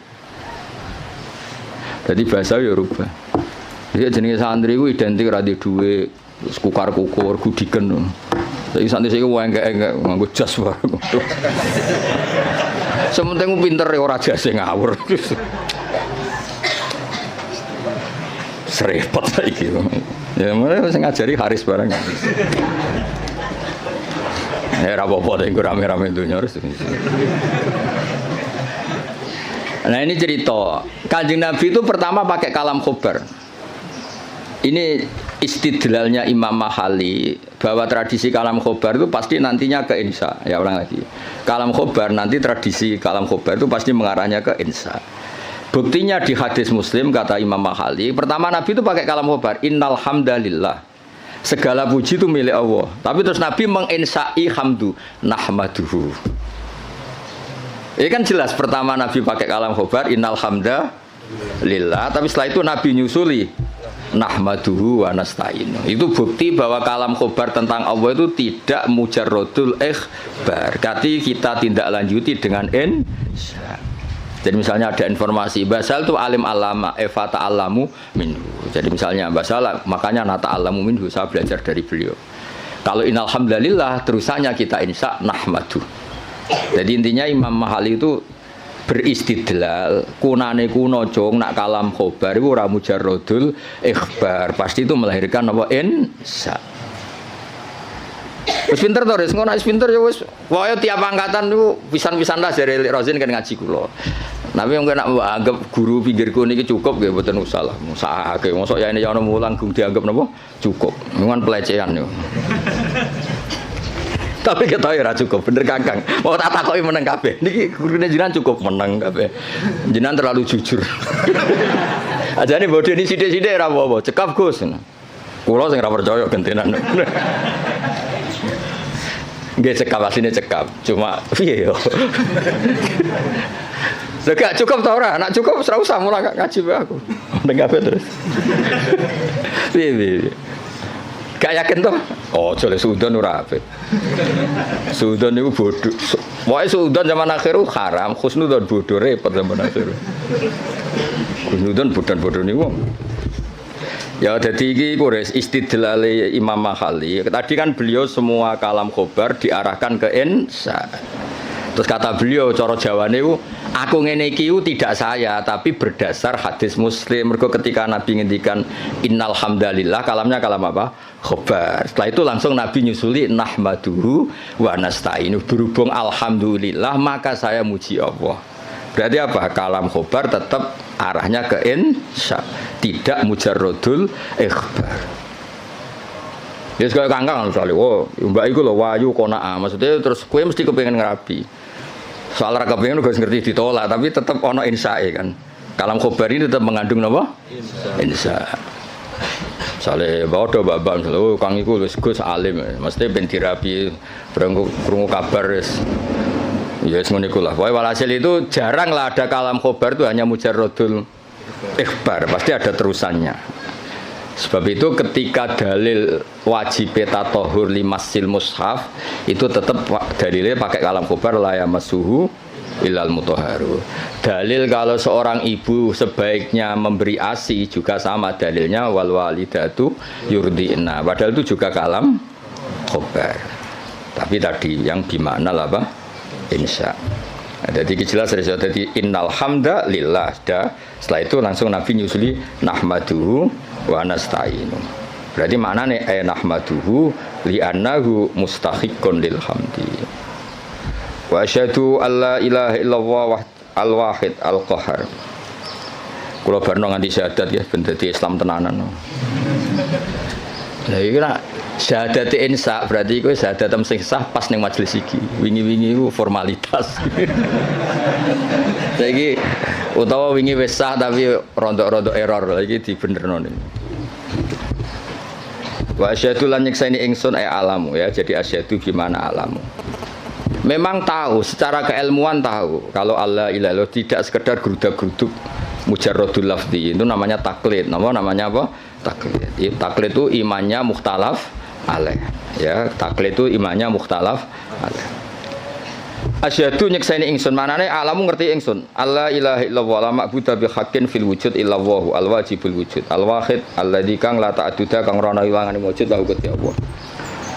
Jadi bahasa ya rubah. Jadi jenenge santri ku identik ra di dhuwit, kukar-kukur, gudiken. Saiki santri sing engke-engke nganggo jas wae. Sementing pinter ora jase ngawur. Serepot saiki. Ya mulai sing ngajari Haris barang. Era apa-apa itu rame-rame dunia harus. Nah ini cerita Kanjeng Nabi itu pertama pakai kalam khobar. Ini istidlalnya Imam Mahali bahwa tradisi kalam khobar itu pasti nantinya ke insya. Ya ulang lagi. Kalam khobar nanti tradisi kalam khobar itu pasti mengarahnya ke insya. Buktinya di hadis Muslim kata Imam Mahali. Pertama Nabi itu pakai kalam khobar. Innal hamdalillah. Segala puji itu milik Allah. Tapi terus Nabi menginsai hamdu nahmaduhu. Ini kan jelas pertama Nabi pakai kalam khobar innal hamda lillah. Tapi setelah itu Nabi nyusuli nahmaduhu wa nasta'inu. Itu bukti bahwa kalam khobar tentang Allah itu tidak mujarrodul ikhbar. Berarti kita tindak lanjuti dengan insya. Jadi misalnya ada informasi Basal itu alim alama Eva ta'alamu minhu. Jadi misalnya Basal makanya nata alamu minhu, saya belajar dari beliau. Kalau innalhamdulillah terusannya kita insya nahmadu. Jadi intinya Imam Mahali itu beristidlal kunane kuno cong nak kalam khobar itu ora mujarrodul ikhbar. Pasti itu melahirkan apa insya. Wis pinter to, wis ngono wis pinter ya wis. Wae tiap angkatan niku pisan-pisan lah jare Rozin kan ngaji kula. Tapi wong nek anggap guru pinggirku niki cukup nggih mboten usah lah. Musahake mosok ya ini ana mulang gung dianggap napa? Cukup. Ngan pelecehan yo. Tapi ketahui ora cukup, bener Kakang. Mau tak takoki meneng kabeh. Niki gurune jenengan cukup meneng kabeh. Jenengan terlalu jujur. Ajane bodho ini sithik-sithik ora apa-apa. Cekap Gus. Kula sing ora percaya gentenan. Nggih cekap asline cekap. Cuma piye yo. Gak cukup ta ora? Nek cukup ora usah mulang ngaji wae aku. Ndeng kabeh terus. Piye. Gak yakin toh? Oh, jole suudon ora apik. Suudon niku bodho. Pokoke suudon zaman akhir haram, khusnudon bodho repot zaman akhir. Khusnudon bodho niku. Ya jadi iki kures istidlale Imam Mahali. Tadi kan beliau semua kalam khobar diarahkan ke insya. Terus kata beliau cara Jawane ku aku ngene iki tidak saya tapi berdasar hadis Muslim. Mergo ketika Nabi ngendikan innal hamdalillah kalamnya kalam apa? Khobar. Setelah itu langsung Nabi nyusuli nahmaduhu wa nasta'inu. Berhubung alhamdulillah maka saya muji Allah. Berarti apa? Kalam khobar tetap arahnya ke insya, tidak mujarrodul ikhbar. Ya sekali kangkang misalnya, oh mbak itu loh wayu kona'ah, maksudnya terus kue mesti kepengen ngerabi. Soal raka pengen juga ngerti ditolak, tapi tetap ono insya kan. Kalam khobar ini tetap mengandung apa? Insya. Misalnya bawa babak, misalnya oh kang itu gus alim, maksudnya ben dirabi, berunggu kabar ya semuanya ikulah. Walhasil itu jarang lah ada kalam khobar itu hanya mujarrodul ikhbar, pasti ada terusannya. Sebab itu ketika dalil wajib tatohur limasil mushaf itu tetap dalilnya pakai kalam khobar la yamassuhu illal mutahharu. Dalil kalau seorang ibu sebaiknya memberi ASI juga sama dalilnya wal walidatu yurdi'na. Padahal itu juga kalam khobar. Tapi tadi yang gimana lah Pak? Insya. Jadi jelas dari jadi innal hamda lillah. Setelah itu langsung Nabi nyusuli nahmaduhu wa nasta'inu. Berarti maknane nahmaduhu li'annahu mustahiqqun lil hamdi. Wa asyhadu alla ilaha illallah al-wahid al-qahhar. Kula barno nganti syahadat ya ben dadi Islam tenanan. Lah iki nak syahadat insa berarti iku syahadat sing sah pas ning majelis iki. Wingi-wingi iku formalitas. Saiki utawa wingi wis sah tapi rontok-rontok error lha iki dibenerno niku. Wa asyhadu lan nyekseni ingsun alamu ya. Jadi asyhadu gimana alamu. Memang tahu secara keilmuan tahu kalau Allah ilaha tidak sekedar gerudak-geruduk mujarradul lafzi itu namanya taklid. Namanya apa? Taklid. Taklid itu imannya mukhtalaf alaih. Ya, taklid itu imannya mukhtalaf alaih. Asyhadu nyekseni ingsun manane alamu ngerti ingsun. Allah ilaha illallah la ma'budu bi haqqin fil wujud illallah al wajibul wujud al wahid alladzi kang la ta'adduda kang ora ana ilangane wujud lahu gusti Allah.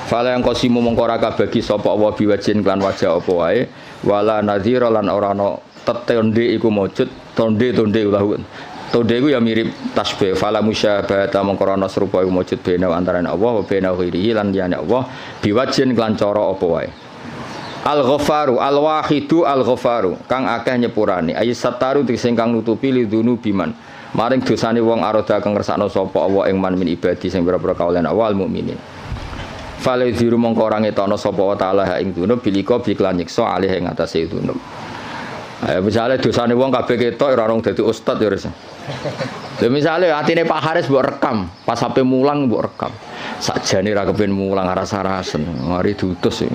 Fala yang qasimu mongko ora kabagi sapa Allah biwajin lan wajah apa wae wala nadhira lan ora ana tetonde iku wujud tonde lahu. Tonde iku ya mirip tasbih fala musyabahata mongko ana serupa iku wujud bena antarané Allah wa bena ghairihi lan liyane Allah biwajin lan cara apa wae. Al-Ghafaru al-Wahidu al-Ghafaru kang akeh nyepurane ayat sataru sing kang nutupi lidunu biman maring dosane wong aroda kang ngersakno sapa Allah ing man min ibadi sing pira-pira kaulan awal mukminin. Fale diru mongko ora ngetokno sapa wa taala ing dunub bilika biklan nyiksa alih ing atase dunub. Ayo misale dosane wong kabeh ketok ora rong dadi ustad ya wis. Lha misale atine Pak Haris mbok rekam, pas sampe mulang mbok rekam. Sakjane ra kepen mulang rasa-rasen, mari diutus.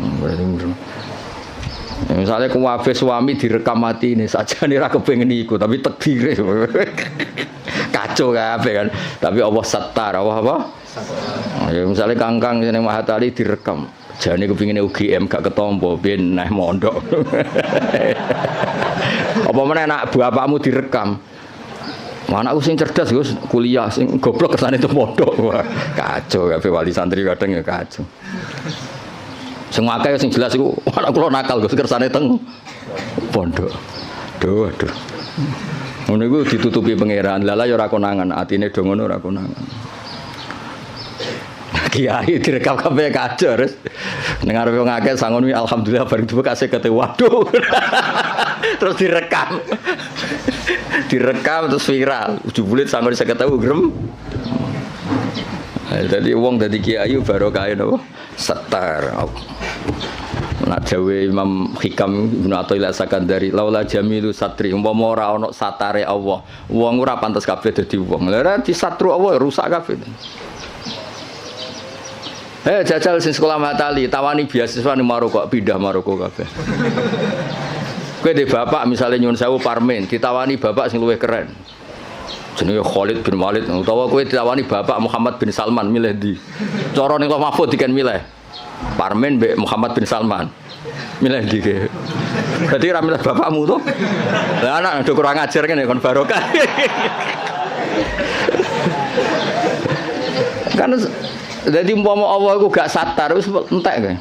Misalnya kuwabe suami direkam mati ini saja nih ra kepengen iku tapi takdire kacau kabeh kan tapi Allah satar apa ya misalnya kangkang sing Mahatali direkam jane kepengine UGM gak ketompo ben neh mondok apa meneh anak bapakmu direkam anakku sing cerdas Gus kuliah sing goblok kesane itu mondok wah kacau kabeh wali santri kadang ya kacau. Sing akeh sing jelas iku anak kula nakal Gus kersane teng pondok. Aduh. Ngono iku ditutupi pangeran. Lala ya ora konangan, atine do ngono ora konangan. Kiai direkam kabeh kacau terus. Ning arep wong akeh sangon wi alhamdulillah bareng dibuka kate waduh. Terus direkam. Direkam terus viral. Jebule sangon 50.000 grem. Jadi wong dadi kiai barokah napa? Setar. Nak dawe Imam Hikam Ibnu Athaillah Sakandari laula jamilu satri umpama ora ana satare Allah wong ora pantes kabeh dadi wong lha di satru Allah rusak kabeh. Jajal sing sekolah Matali tawani beasiswa ning Maroko pindah Maroko kabeh. Kowe de bapak misale nyuwun sewu parmen ditawani bapak sing luwih keren. Jenenge Khalid bin Walid utawa kowe ditawani bapak Muhammad bin Salman milih ndi? Cara ning Loh Mahfud diken milih. Parmen mbek Muhammad bin Salman. Milih ndi ke? Dadi ra milih bapakmu to? Lah anak do kurang ajar ngene kon barokah. Kan dadi umpama Allah iku gak satar wis entek kae.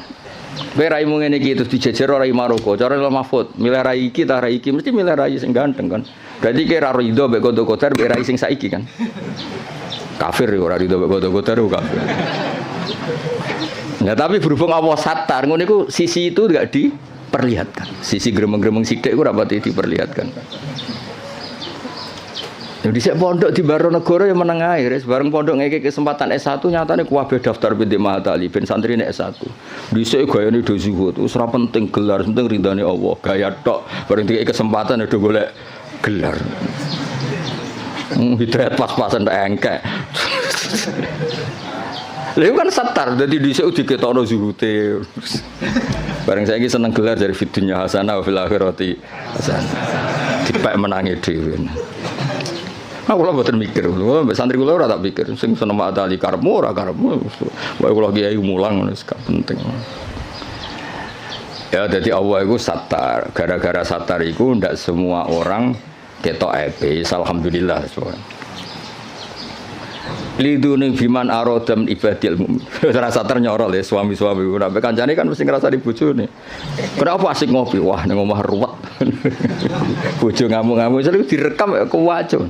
Kowe raimu ngene iki terus dijejer rai Maroko, cara Loh Mahfud, milih rai iki ta rai iki mesti milih rai sing ganteng kan. Berarti kira rido mbek kodo-kodar mbek rai sing saiki kan. Kafir ora rido mbek kodo-kodar kafir. Nah tapi berhubung Allah satar, ngono iku sisi itu enggak diperlihatkan. Sisi gremeng-gremeng sithik iku ora pati diperlihatkan. Jadi dhisik pondok di Baronegoro ya meneng ae, bareng pondok ngeke kesempatan S1 nyatane kuwabe daftar Binti Mahatali ben santrine S1. Dhisik gayane do zuhud, wis ora penting gelar, penting ridane Allah. Gaya tok, bareng dikek kesempatan do golek gelar. Hidayat pas-pasan tak engkek. Lha kan satar dadi dhisik diketokno zuhute. Bareng saiki seneng gelar dari fidunya hasanah wa fil akhirati hasanah. Dipek menangi dhewe. Aku lho mboten mikir, mbek santri kula ora tak pikir, sing seneng Mahatali karepmu ora karepmu. Wae kula kiai mulang ngono gak penting. Ya dadi Allah iku satar, gara-gara satar iku ndak semua orang ketok aib, alhamdulillah. lidune biman arodam ibadil mukmin. Rasa ternyorol ya suami-suami. Nek kancane kan mesti ngrasa di bojone. Kenapa asik ngopi? Wah, ning omah ruwet. Bojo ngamuk-ngamuk selalu direkam ya kuwaco.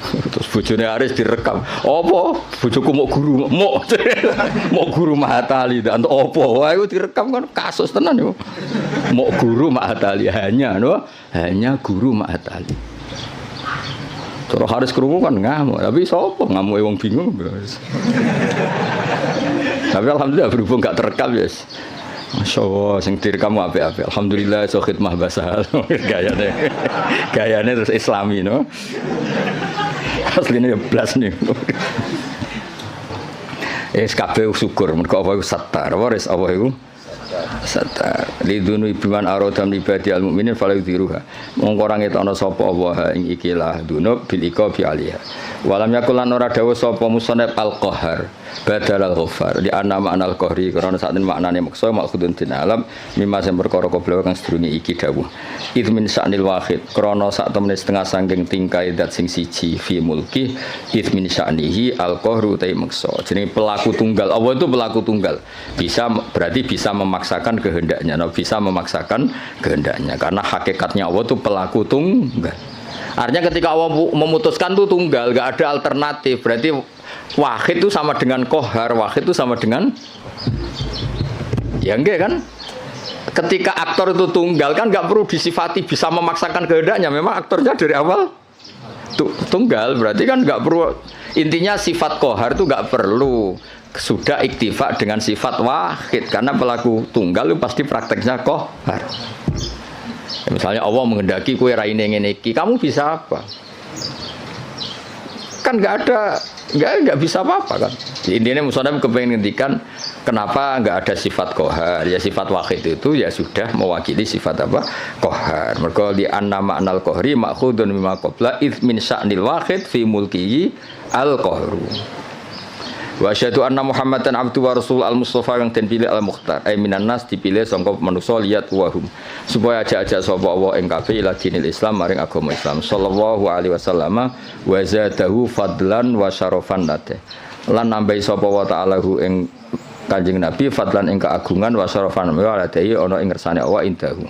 Terus bojone Aris direkam. Apa? Bojoku mau guru, mau guru Mahatali dan opo? Wah, itu direkam kan kasus tenan yo. Mau guru Mahatali hanya guru Mahatali. Terus Haris krungu kan ngamuk, tapi sapa ngamuke wong bingung. Tapi alhamdulillah berhubung gak terekam ya. Yes. Masya Allah, sing direkam apik-apik. Alhamdulillah so khidmah basah. Gayane terus Islami no. Asline ya blas nih. Kabeh syukur mergo apa iku satar. Waris apa iku? Satar. Lidunu biman arodam ibadi al-mukminin fala yudhiruha. Mongko ora ngetokno sapa Allah ing ikilah dunub bil iqabi alaiha. Walam yakul lan ora dawuh sapa musannaf al-qahar badal al-ghaffar di anna ma'nal qahri karena sak maknane maksa maksudun din alam mimma sing perkara koblo kang sedurunge iki dawuh id min sa'nil wahid krana sak temene setengah saking tingkai zat sing siji fi mulki id min sa'nihi al-qahru ta maksa jenenge pelaku tunggal Allah itu pelaku tunggal bisa berarti bisa memaksakan kehendaknya bisa memaksakan kehendaknya karena hakikatnya Allah itu pelaku tunggal. Artinya ketika Allah memutuskan itu tunggal, gak ada alternatif. Berarti wahid itu sama dengan kohar, wahid itu sama dengan ya enggak kan? Ketika aktor itu tunggal kan gak perlu disifati bisa memaksakan kehendaknya. Memang aktornya dari awal tunggal, berarti kan gak perlu. Intinya sifat kohar itu gak perlu sudah iktifa dengan sifat wahid karena pelaku tunggal itu pasti prakteknya kohar. Misalnya Allah menghendaki kue raine ngene iki, kamu bisa apa? Kan nggak bisa apa-apa kan. Intinya musonab kepengen ngendikan kenapa nggak ada sifat kohar? Ya sifat wahid itu ya sudah mewakili sifat apa? Kohar. Mergo di anna ma'nal kohri ma'khudun mimma qabla id min sya'nil wahid fi mulkihi al-kohru. Wa asyhadu anna Muhammadan abdu wa rasul al-mustafa yang den pilih al-mukhtar ay minan nas dipilih sangka manusa liyat wahum supaya ajak-ajak sapa wa ing kabeh ila dinil Islam maring agama Islam sallallahu alaihi wasallam wa zadahu fadlan wa syarafan late lan nambahi sapa wa ta'ala hu ing Kanjeng Nabi fadlan ing keagungan wa syarafan wa late ana ing ngersane wa indahu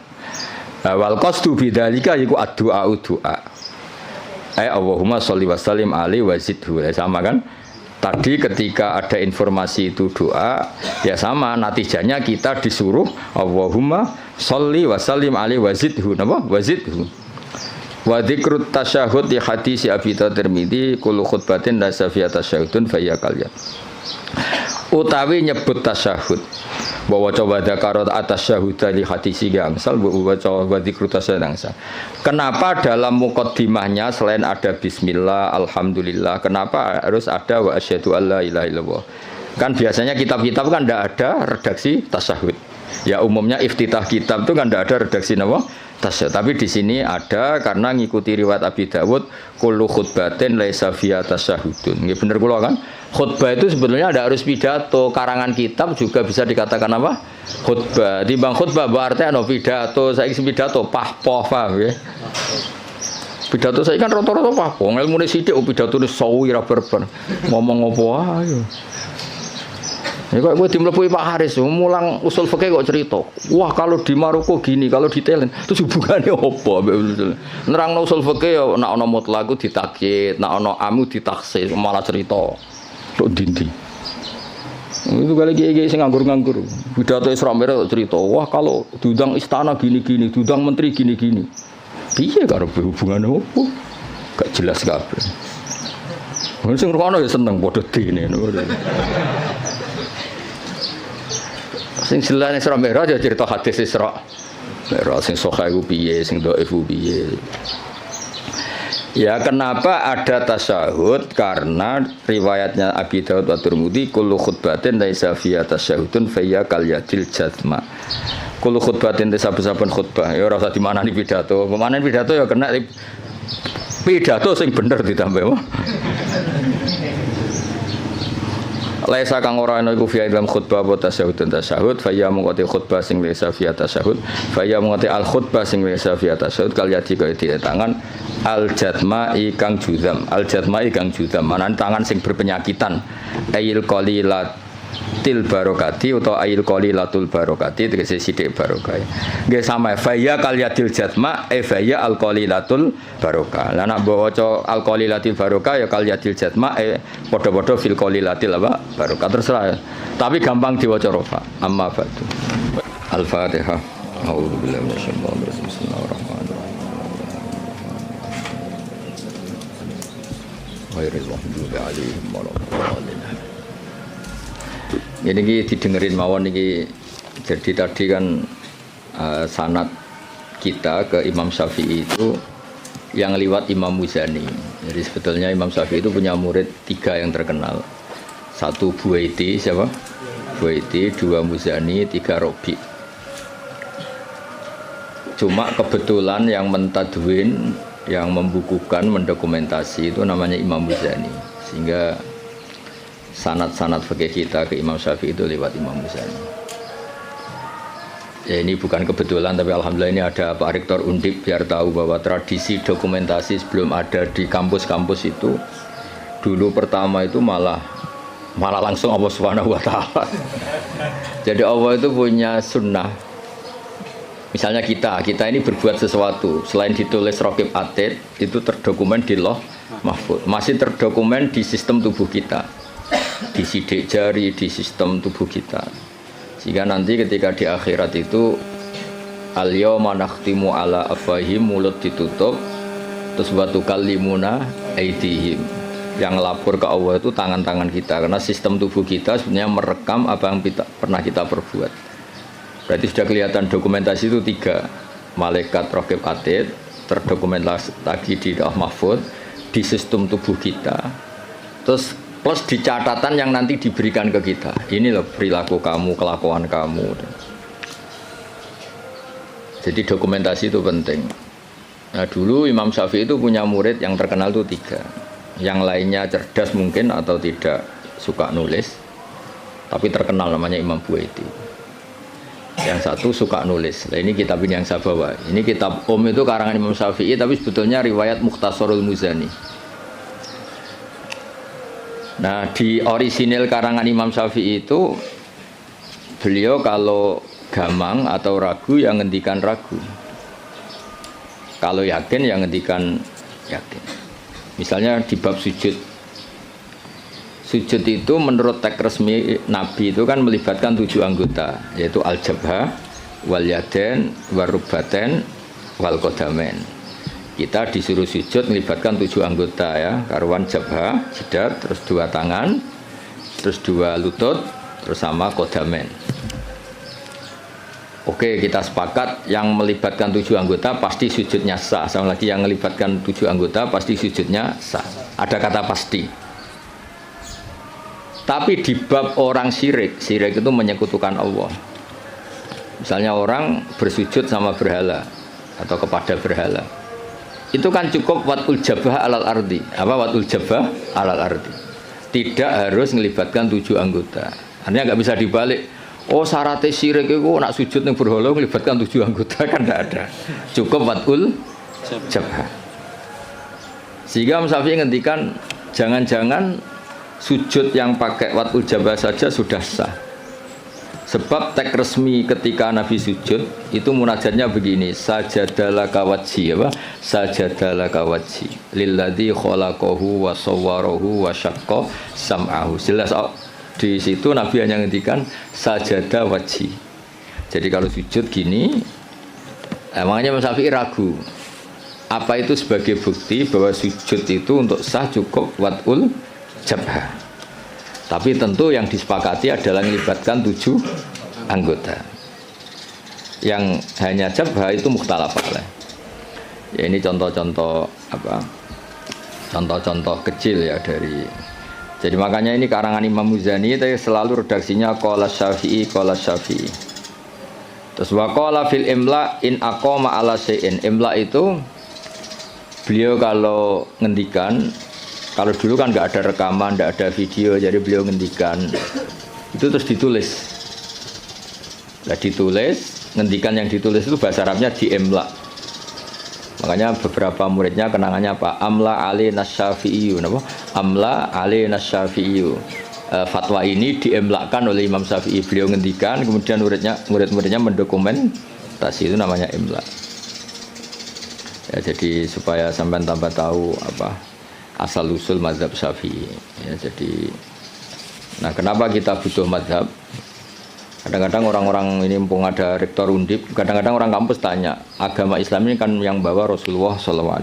wal qasdu bidzalika iku addu'a ay Allahumma sholli wa sallim alaihi wa zidhu sama kan. Tadi ketika ada informasi itu doa, ya sama natijanya kita disuruh Allahumma sholli wa sallim alaihi wa zidhu, napa? Wa zidhu. Wa dzikrut tasyahhud di hadis Abi Tirmidzi kullu khutbatin la safiya tasyahhudun fa ya kalyan. Utawi nyebut tasyahud bahwa coba dakarat atas syahudah di hadisi gangsal bahwa coba dzikrut tasyahud. Kenapa dalam muqaddimahnya selain ada bismillah alhamdulillah kenapa harus ada wa asyhadu alla ilaha illallah? Kan biasanya kitab-kitab kan tidak ada redaksi tasyahud. Ya umumnya iftitah kitab itu kan tidak ada redaksi nama tasyahud. Tapi di sini ada karena ngikuti riwayat Abi Dawud kullu khutbatin laisa fiha tasyahudun. Nggih bener kula kan? Khutbah itu sebetulnya tidak harus pidato, karangan kitab juga bisa dikatakan apa? Khutbah. Timbang khutbah berarti ana pidato, saiki pidato pahpoh paham ya. Pidato saiki kan rata-rata pahpoh, ilmune sithik pidatone sawi ra berber. Ngomong apa ae. Ya kok gue dimlepuhi Pak Haris, mulang usul fikih kok cerita. Wah kalau di Maroko gini, kalau di Thailand, terus hubungannya apa? Nerangno usul fikih ya nek ana mutlaq ku ditakyid, nek ana amu ditaksis, malah cerita. Tok dindi. Itu kali kiai sing nganggur-nganggur. Pidato Isra Mi'raj cerita, wah kalau diundang istana gini-gini, diundang menteri gini-gini. Piye karo hubungannya apa? Gak jelas kabeh. Wong sing ngrungokno ya seneng padha dene. Sing jelas Isra Mi'raj ya cerita hadis Isra Mi'raj sing sahih ku piye sing dhaif ku piye. Ya kenapa ada tasyahud? Karena riwayatnya Abi Dawud wa Tirmidzi kullu khutbatin laisa fiha tasyahudun fa ya kal yadil jazma. Kullu khutbatin saben-saben khutbah ya ora usah dimanani pidato. Pemanen pidato ya kena pidato sing bener ditambah. Laisa kang ora ana iku fi dalam khutbah wa tasyahud fa ya mengoti khutbah sing laisa fi tasyahud fa ya mengoti al khutbah sing laisa fi tasyahud kal yati kaya tangan al jatma'i kang juzam manane tangan sing berpenyakitan ayil qalilatil barokati utawa ayil qalilatul barokati tegese sithik barokah nggih sama faya kal yadil jatma faya al qalilatul barokah lan nek waca al qalilatil barokah ya kal yadil jatma padha-padha fil qalilatil apa barokah terserah tapi gampang diwaca rofa amma ba'du al-fatihah a'udzu billahi minasyaitonir rajim bismillahirrahmanirrahim ghairil maghdubi 'alaihim waladdallin. Ini didengerin mawon niki. Jadi tadi kan sanad kita ke Imam Syafi'i itu yang liwat Imam Muzani. Jadi sebetulnya Imam Syafi'i itu punya murid 3 yang terkenal. 1 Buaiti, siapa? Buaiti, 2 Muzani, 3 Robi. Cuma kebetulan yang mentadwin, yang membukukan, mendokumentasi itu namanya Imam Muzani. Sehingga sanad-sanad fikih kita ke Imam Syafi'i itu lewat Imam Muzani. Ya ini bukan kebetulan, tapi alhamdulillah ini ada Pak Rektor Undip biar tahu bahwa tradisi dokumentasi sebelum ada di kampus-kampus itu dulu pertama itu malah langsung Allah Subhanahu wa taala. Jadi Allah itu punya sunnah. Misalnya kita ini berbuat sesuatu selain ditulis Raqib Atid itu terdokumen di Lauh Mahfuz, masih terdokumen di sistem tubuh kita, di sidik jari, di sistem tubuh kita. Sehingga nanti ketika di akhirat itu al-yawma nakhtimu ala afwahihim, mulut ditutup, terus wa tukallimuna aydihim. Yang lapor ke Allah itu tangan-tangan kita, karena sistem tubuh kita sebenarnya merekam apa yang pernah kita perbuat. Berarti sudah kelihatan dokumentasi itu 3. Malaikat Raqib Atid terdokumentasi lagi di Lauh Mahfuz, di sistem tubuh kita. Terus plus di catatan yang nanti diberikan ke kita. Ini loh perilaku kamu, kelakuan kamu. Jadi dokumentasi itu penting. Nah dulu Imam Syafi'i itu punya murid yang terkenal itu 3. Yang lainnya cerdas mungkin atau tidak suka nulis, tapi terkenal namanya Imam Buaiti. Yang 1 suka nulis. Nah, ini kitab ini yang saya bawa. Ini kitab itu karangan Imam Syafi'i, tapi sebetulnya riwayat Mukhtasarul Muzani. Nah, di orisinil karangan Imam Syafi'i itu beliau kalau gamang atau ragu yang ngendikan ragu. Kalau yakin yang ngendikan yakin. Misalnya di bab sujud. Sujud itu menurut teks resmi Nabi itu kan melibatkan 7 anggota, yaitu al-jabhah, wal yaden, warubaten, wal qadamain. Kita disuruh sujud melibatkan 7 anggota ya, karuan jabhah, jidat, terus 2 tangan, terus 2 lutut, terus sama qadamain. Oke, kita sepakat yang melibatkan 7 anggota pasti sujudnya sah. Sama lagi yang melibatkan 7 anggota pasti sujudnya sah. Ada kata pasti. Tapi di bab orang syirik itu menyekutukan Allah. Misalnya orang bersujud sama berhala atau kepada berhala. Itu kan cukup watul jabah alal ardi. Apa watul jabah alal ardi? Tidak harus melibatkan 7 anggota. Artinya nggak bisa dibalik. Oh syaratnya syirik itu nak sujud yang berhala melibatkan 7 anggota kan tidak ada. Cukup watul jabah. Sehingga Imam Syafi'i ngendikan jangan-jangan sujud yang pakai watul jabah saja sudah sah. Sebab teks resmi ketika Nabi sujud itu munajatnya begini, sajadalaka wajhi apa? Sajadalaka wajhi lilladzi khalaqahu wa sawwarahu wa syaqqa sam'ahu. Jelas di situ Nabi hanya ngendikan sajada wajhi. Jadi kalau sujud gini, emangnya Imam Syafi'i ragu. Apa itu sebagai bukti bahwa sujud itu untuk sah cukup watul jabhah. Tapi tentu yang disepakati adalah melibatkan 7 anggota. Yang hanya jabhah itu mukhtalaf alaih. Ya ini contoh-contoh apa? Contoh-contoh kecil ya dari. Jadi makanya ini karangan Imam Muzani itu selalu redaksinya qala Syafi'i qala Syafi'i. Terus wa qala fil imla in aqama ala syai'in. Imla itu beliau kalau ngendikan, kalau dulu kan nggak ada rekaman, nggak ada video, jadi beliau ngendikan itu terus ditulis. Nah ditulis, ngendikan yang ditulis itu bahasa Arabnya diemla. Makanya beberapa muridnya kenangannya apa? Amla ali nasyafi'iyu, apa? Amla ali nasyafi'iyu. Fatwa ini diemlakkan oleh Imam Syafi'i. Beliau ngendikan, kemudian murid-muridnya mendokumentasi, itu namanya imla. Ya, jadi supaya sampai tambah tahu apa asal usul mazhab Syafi'i. Ya, jadi, nah kenapa kita butuh mazhab? Kadang-kadang orang-orang ini mumpung ada rektor Undip, kadang-kadang orang kampus tanya, agama Islam ini kan yang bawa Rasulullah SAW.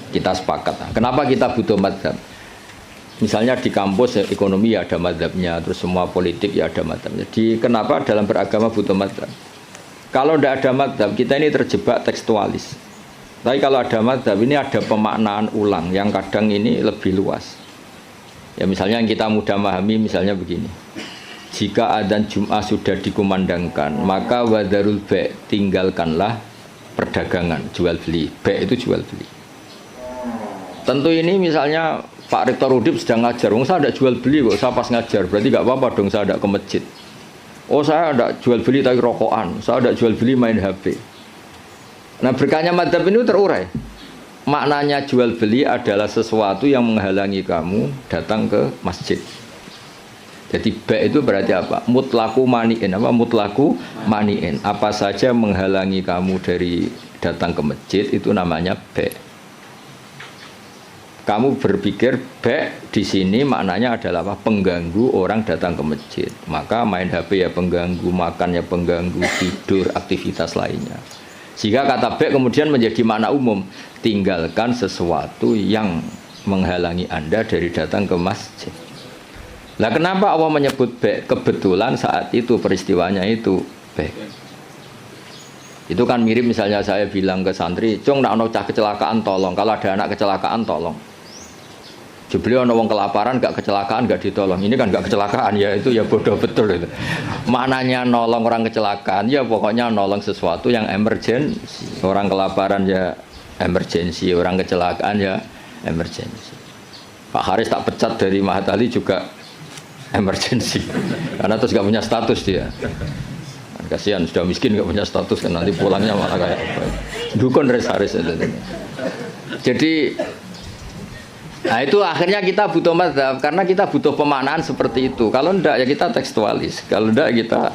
Kita sepakat. Nah, kenapa kita butuh mazhab? Misalnya di kampus ekonomi ya ada mazhabnya, terus semua politik ya ada mazhabnya. Jadi kenapa dalam beragama butuh mazhab? Kalau tidak ada mazhab, kita ini terjebak tekstualis. Tapi kalau ada mazhab, ini ada pemaknaan ulang yang kadang ini lebih luas. Ya misalnya yang kita mudah memahami misalnya begini. Jika adzan Jum'ah sudah dikumandangkan, maka wadarul ba' tinggalkanlah perdagangan, jual beli. Ba' itu jual beli. Tentu ini misalnya Pak Rektor Udip sedang ngajar, saya tidak jual beli kok, saya pas ngajar, berarti nggak apa-apa dong saya tidak ke masjid. Oh saya tidak jual beli tapi rokokan, saya tidak jual beli main HP. Nah berkahnya madzhab ini terurai. Maknanya jual beli adalah sesuatu yang menghalangi kamu datang ke masjid. Jadi ba' itu berarti apa? Mutlaku mani'in, apa? Mutlaku mani'in. Apa saja menghalangi kamu dari datang ke masjid itu namanya ba'. Kamu berpikir ba' di sini maknanya adalah apa? Pengganggu orang datang ke masjid. Maka main HP ya pengganggu, makan ya pengganggu, tidur, aktivitas lainnya. Jika kata ba' kemudian menjadi makna umum, tinggalkan sesuatu yang menghalangi Anda dari datang ke masjid. Nah kenapa Allah menyebut ba'? Kebetulan saat itu peristiwanya itu ba'. Itu kan mirip misalnya saya bilang ke santri, "Cung, nak ono cah kecelakaan tolong. Kalau ada anak kecelakaan tolong." Beliau ono wong kelaparan gak kecelakaan gak ditolong. Ini kan gak kecelakaan ya, itu ya bodoh betul itu. Maknanya nolong orang kecelakaan ya pokoknya nolong sesuatu yang emergensi. Orang kelaparan ya emergensi, orang kecelakaan ya emergensi. Pak Haris tak pecat dari Mahatali juga emergensi. Karena terus gak punya status dia. Kasihan sudah miskin gak punya status kan nanti pulangnya malah kayak apa. Dukun Haris itu. Jadi nah itu akhirnya kita butuh mazhab karena kita butuh pemaknaan seperti itu. Kalau enggak ya kita tekstualis. Kalau enggak kita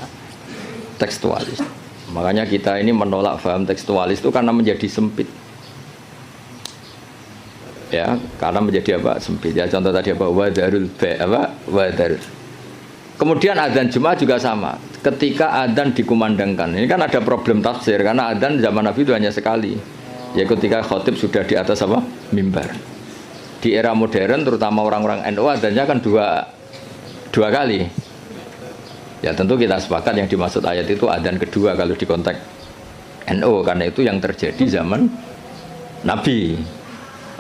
tekstualis. Makanya kita ini menolak paham tekstualis itu karena menjadi sempit. Ya, karena menjadi apa? Sempit. Ya contoh tadi apa? Wadarul ba' apa? Wadar. Kemudian adzan Jumat juga sama. Ketika adzan dikumandangkan. Ini kan ada problem tafsir karena adzan zaman Nabi itu hanya sekali. Ya ketika khotib sudah di atas apa? Mimbar. Di era modern terutama orang-orang NU adanya kan dua kali. Ya tentu kita sepakat yang dimaksud ayat itu adzan kedua kalau di konteks NU karena itu yang terjadi zaman Nabi.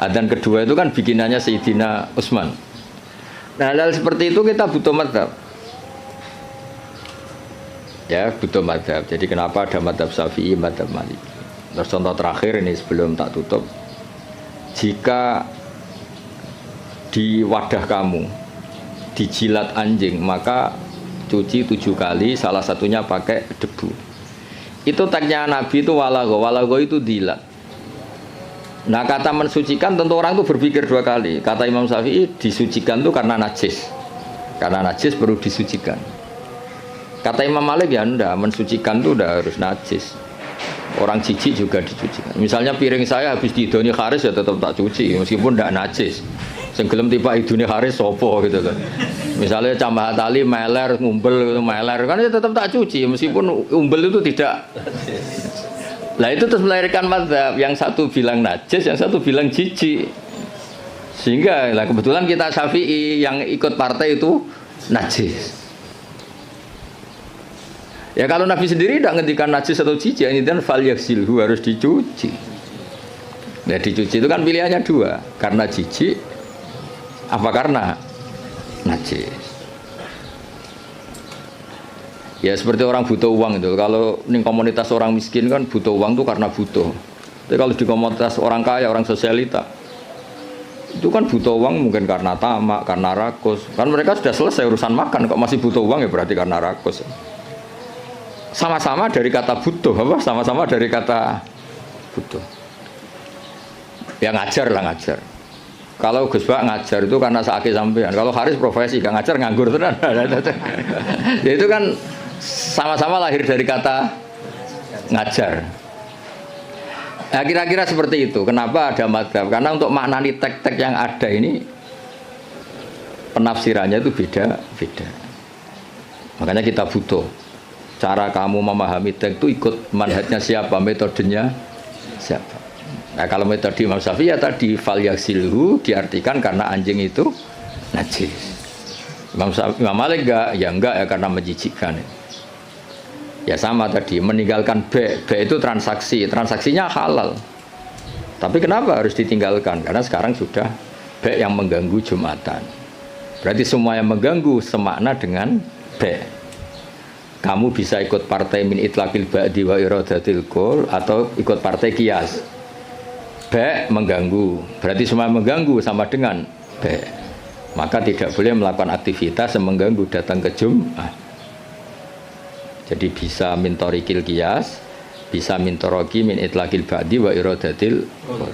Adzan kedua itu kan bikinannya Sayyidina Utsman. Nah hal seperti itu kita butuh mazhab. Ya butuh mazhab. Jadi kenapa ada mazhab Syafi'i, mazhab Maliki. Terus contoh terakhir ini sebelum tak tutup. Jika di wadah kamu dijilat anjing maka cuci 7 kali, salah satunya pakai debu. Itu tagnya Nabi itu walago itu dilat. Nah kata mensucikan tentu orang itu berpikir 2 kali. Kata Imam Syafi'i disucikan itu karena najis perlu disucikan. Kata Imam Malik ya enggak, mensucikan itu udah harus najis. Orang jijik juga dicucikan. Misalnya piring saya habis diidoni kharis ya tetap tak cuci meskipun enggak najis. Sing gelem tiba idune Haris sopo gitu loh. Misalnya Cambah Tali meler ngumbel kan ya tetap tak cuci meskipun umbel itu tidak. Lah itu terus melahirkan mazhab yang satu bilang najis, yang satu bilang jijik. Sehingga lah kebetulan kita Syafi'i yang ikut partai itu najis. Ya kalau Nabi sendiri tidak ngendikan najis atau jijik, ini dan fal yaksilhu harus dicuci. Nah dicuci itu kan pilihannya 2, karena jijik apa karena najis. Ya seperti orang butuh uang itu. Kalau di komunitas orang miskin kan butuh uang itu karena butuh. Tapi kalau di komunitas orang kaya, orang sosialita itu kan butuh uang mungkin karena tamak, karena rakus. Kan mereka sudah selesai urusan makan, kok masih butuh uang ya berarti karena rakus. Sama-sama dari kata butuh, apa? Sama-sama dari kata butuh. Ya ngajar lah ngajar. Kalau Gus Bak ngajar itu karena sakit sampean. Kalau Haris profesi, gak ngajar nganggur tenan. Ya itu kan sama-sama lahir dari kata ngajar. Nah, kira-kira seperti itu. Kenapa ada madzhab? Karena untuk maknani tek-tek yang ada ini penafsirannya itu beda-beda. Makanya kita butuh cara kamu memahami tek itu ikut manhajnya siapa, metodenya siapa. Nah kalau metode Imam Syafi'i ya tadi fal yaksilhu diartikan karena anjing itu najis. Imam Malik enggak ya karena menjijikkan. Ya sama tadi meninggalkan B itu transaksinya halal. Tapi kenapa harus ditinggalkan? Karena sekarang sudah B yang mengganggu Jumatan. Berarti semua yang mengganggu semakna dengan B. Kamu bisa ikut partai min itlaqil ba'di wa iradatil qul atau ikut partai qiyas. B mengganggu, berarti semua mengganggu sama dengan B. Maka tidak boleh melakukan aktivitas yang mengganggu datang ke Jumat. Jadi bisa mintorikil qiyas, bisa mintoroki min itlaqil ba'di wa iradatil qul.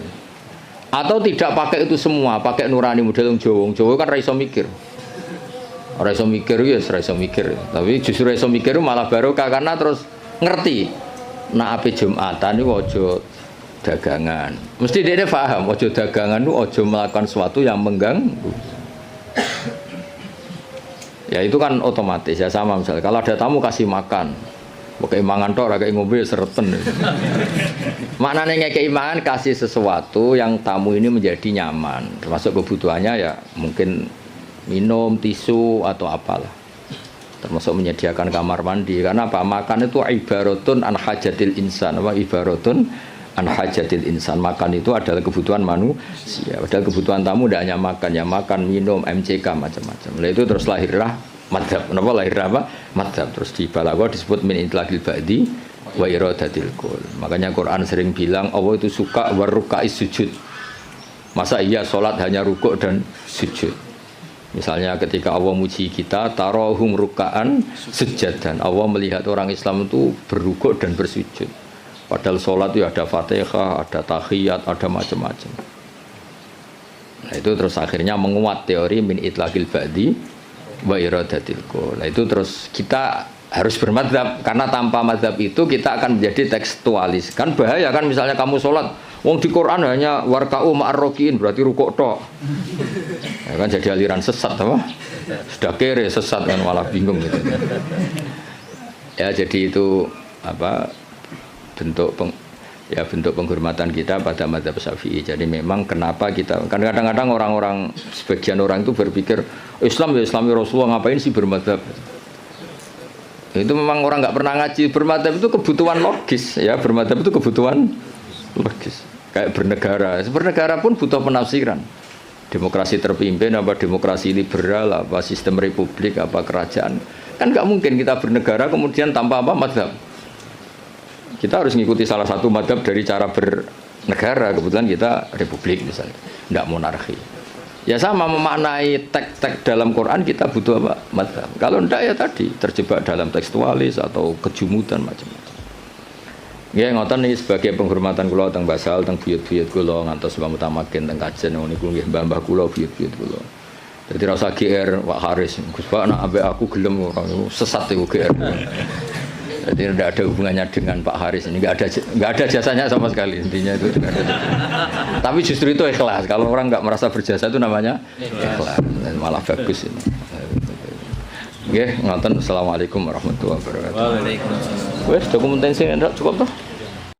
Atau tidak pakai itu semua, pakai nurani model Jawa kan ra iso mikir. Ora iso mikir ya, ora iso mikir. Tapi justru iso mikir malah barokah karena terus ngerti. Nah ape Jumatan iki aja dagangan. Mesti dia paham, ojo dagangan itu ojo melakukan sesuatu yang mengganggu. Ya itu kan otomatis ya sama misalnya. Kalau ada tamu kasih makan, pakai mangan tok, kayak ngombe sereten. Maknanya ngekei mangan kasih sesuatu yang tamu ini menjadi nyaman. Termasuk kebutuhannya ya mungkin minum, tisu atau apalah. Termasuk menyediakan kamar mandi. Karena apa? Makan itu ibaratun an hajatil insan. Apa ibaratun an hajatil insan. Makan itu adalah kebutuhan manusia. Padahal kebutuhan tamu tidak hanya makan, ya makan, minum, MCK macam-macam. Nah itu terus lahirlah madzhab. Kenapa lahir apa? Madzhab. Terus di Balaghah disebut min itlaqil ba'di wa iradatil qul. Makanya Quran sering bilang Allah itu suka waruka'is sujud. Masa iya sholat hanya rukuk dan sujud? Misalnya ketika Allah muji kita, tarahum ruka'an sujadan. Allah melihat orang Islam itu berrukuk dan bersujud. Padahal sholat itu ada fatihah, ada tahiyat, ada macam-macam. Nah itu terus akhirnya menguat teori min itlaqil ba'di wa iradatil qul. Nah itu terus kita harus bermadzhab. Karena tanpa madzhab itu kita akan menjadi tekstualis. Kan bahaya kan misalnya kamu sholat, wong di Quran hanya warka'u ma'arrokiin, berarti rukuk tok. Ya kan jadi aliran sesat apa? Sudah kere sesat kan malah bingung gitu. Ya jadi itu apa bentuk penghormatan kita pada madzhab Syafi'i. Jadi memang kenapa kita kan kadang-kadang orang-orang sebagian orang itu berpikir Islam ya Islami Rasulullah ngapain sih bermadzhab? Itu memang orang nggak pernah ngaji. Bermadzhab itu kebutuhan logis ya, bermadzhab itu kebutuhan logis. Kayak bernegara pun butuh penafsiran. Demokrasi terpimpin apa demokrasi liberal apa sistem republik apa kerajaan. Kan nggak mungkin kita bernegara kemudian tanpa apa madzhab. Kita harus mengikuti salah satu madzhab dari cara bernegara. Kebetulan kita republik misalnya, tidak monarki. Ya sama memaknai teks-teks dalam Quran kita butuh apa? Madzhab. Kalau tidak ya tadi terjebak dalam tekstualis atau kejumudan macam-macam. Ya ngoten niki sebagai penghormatan kula teng basal teng buyut-buyut kula ngantos mbah mutamakin teng kajen niku nggih mbah-mbah kula buyut-buyut kula. Dadi rasa GR Pak Haris, Gus Pak nak ambek aku gelem ora sesat iku GR. Jadi tidak ada hubungannya dengan Pak Haris ini, nggak ada jasanya sama sekali intinya itu. Tapi justru itu ikhlas. Kalau orang nggak merasa berjasa itu namanya ikhlas, malah bagus ini. Oke, ngoten. Assalamualaikum warahmatullahi wabarakatuh. Waalaikumsalam. Wes dokumentasi cukup toh?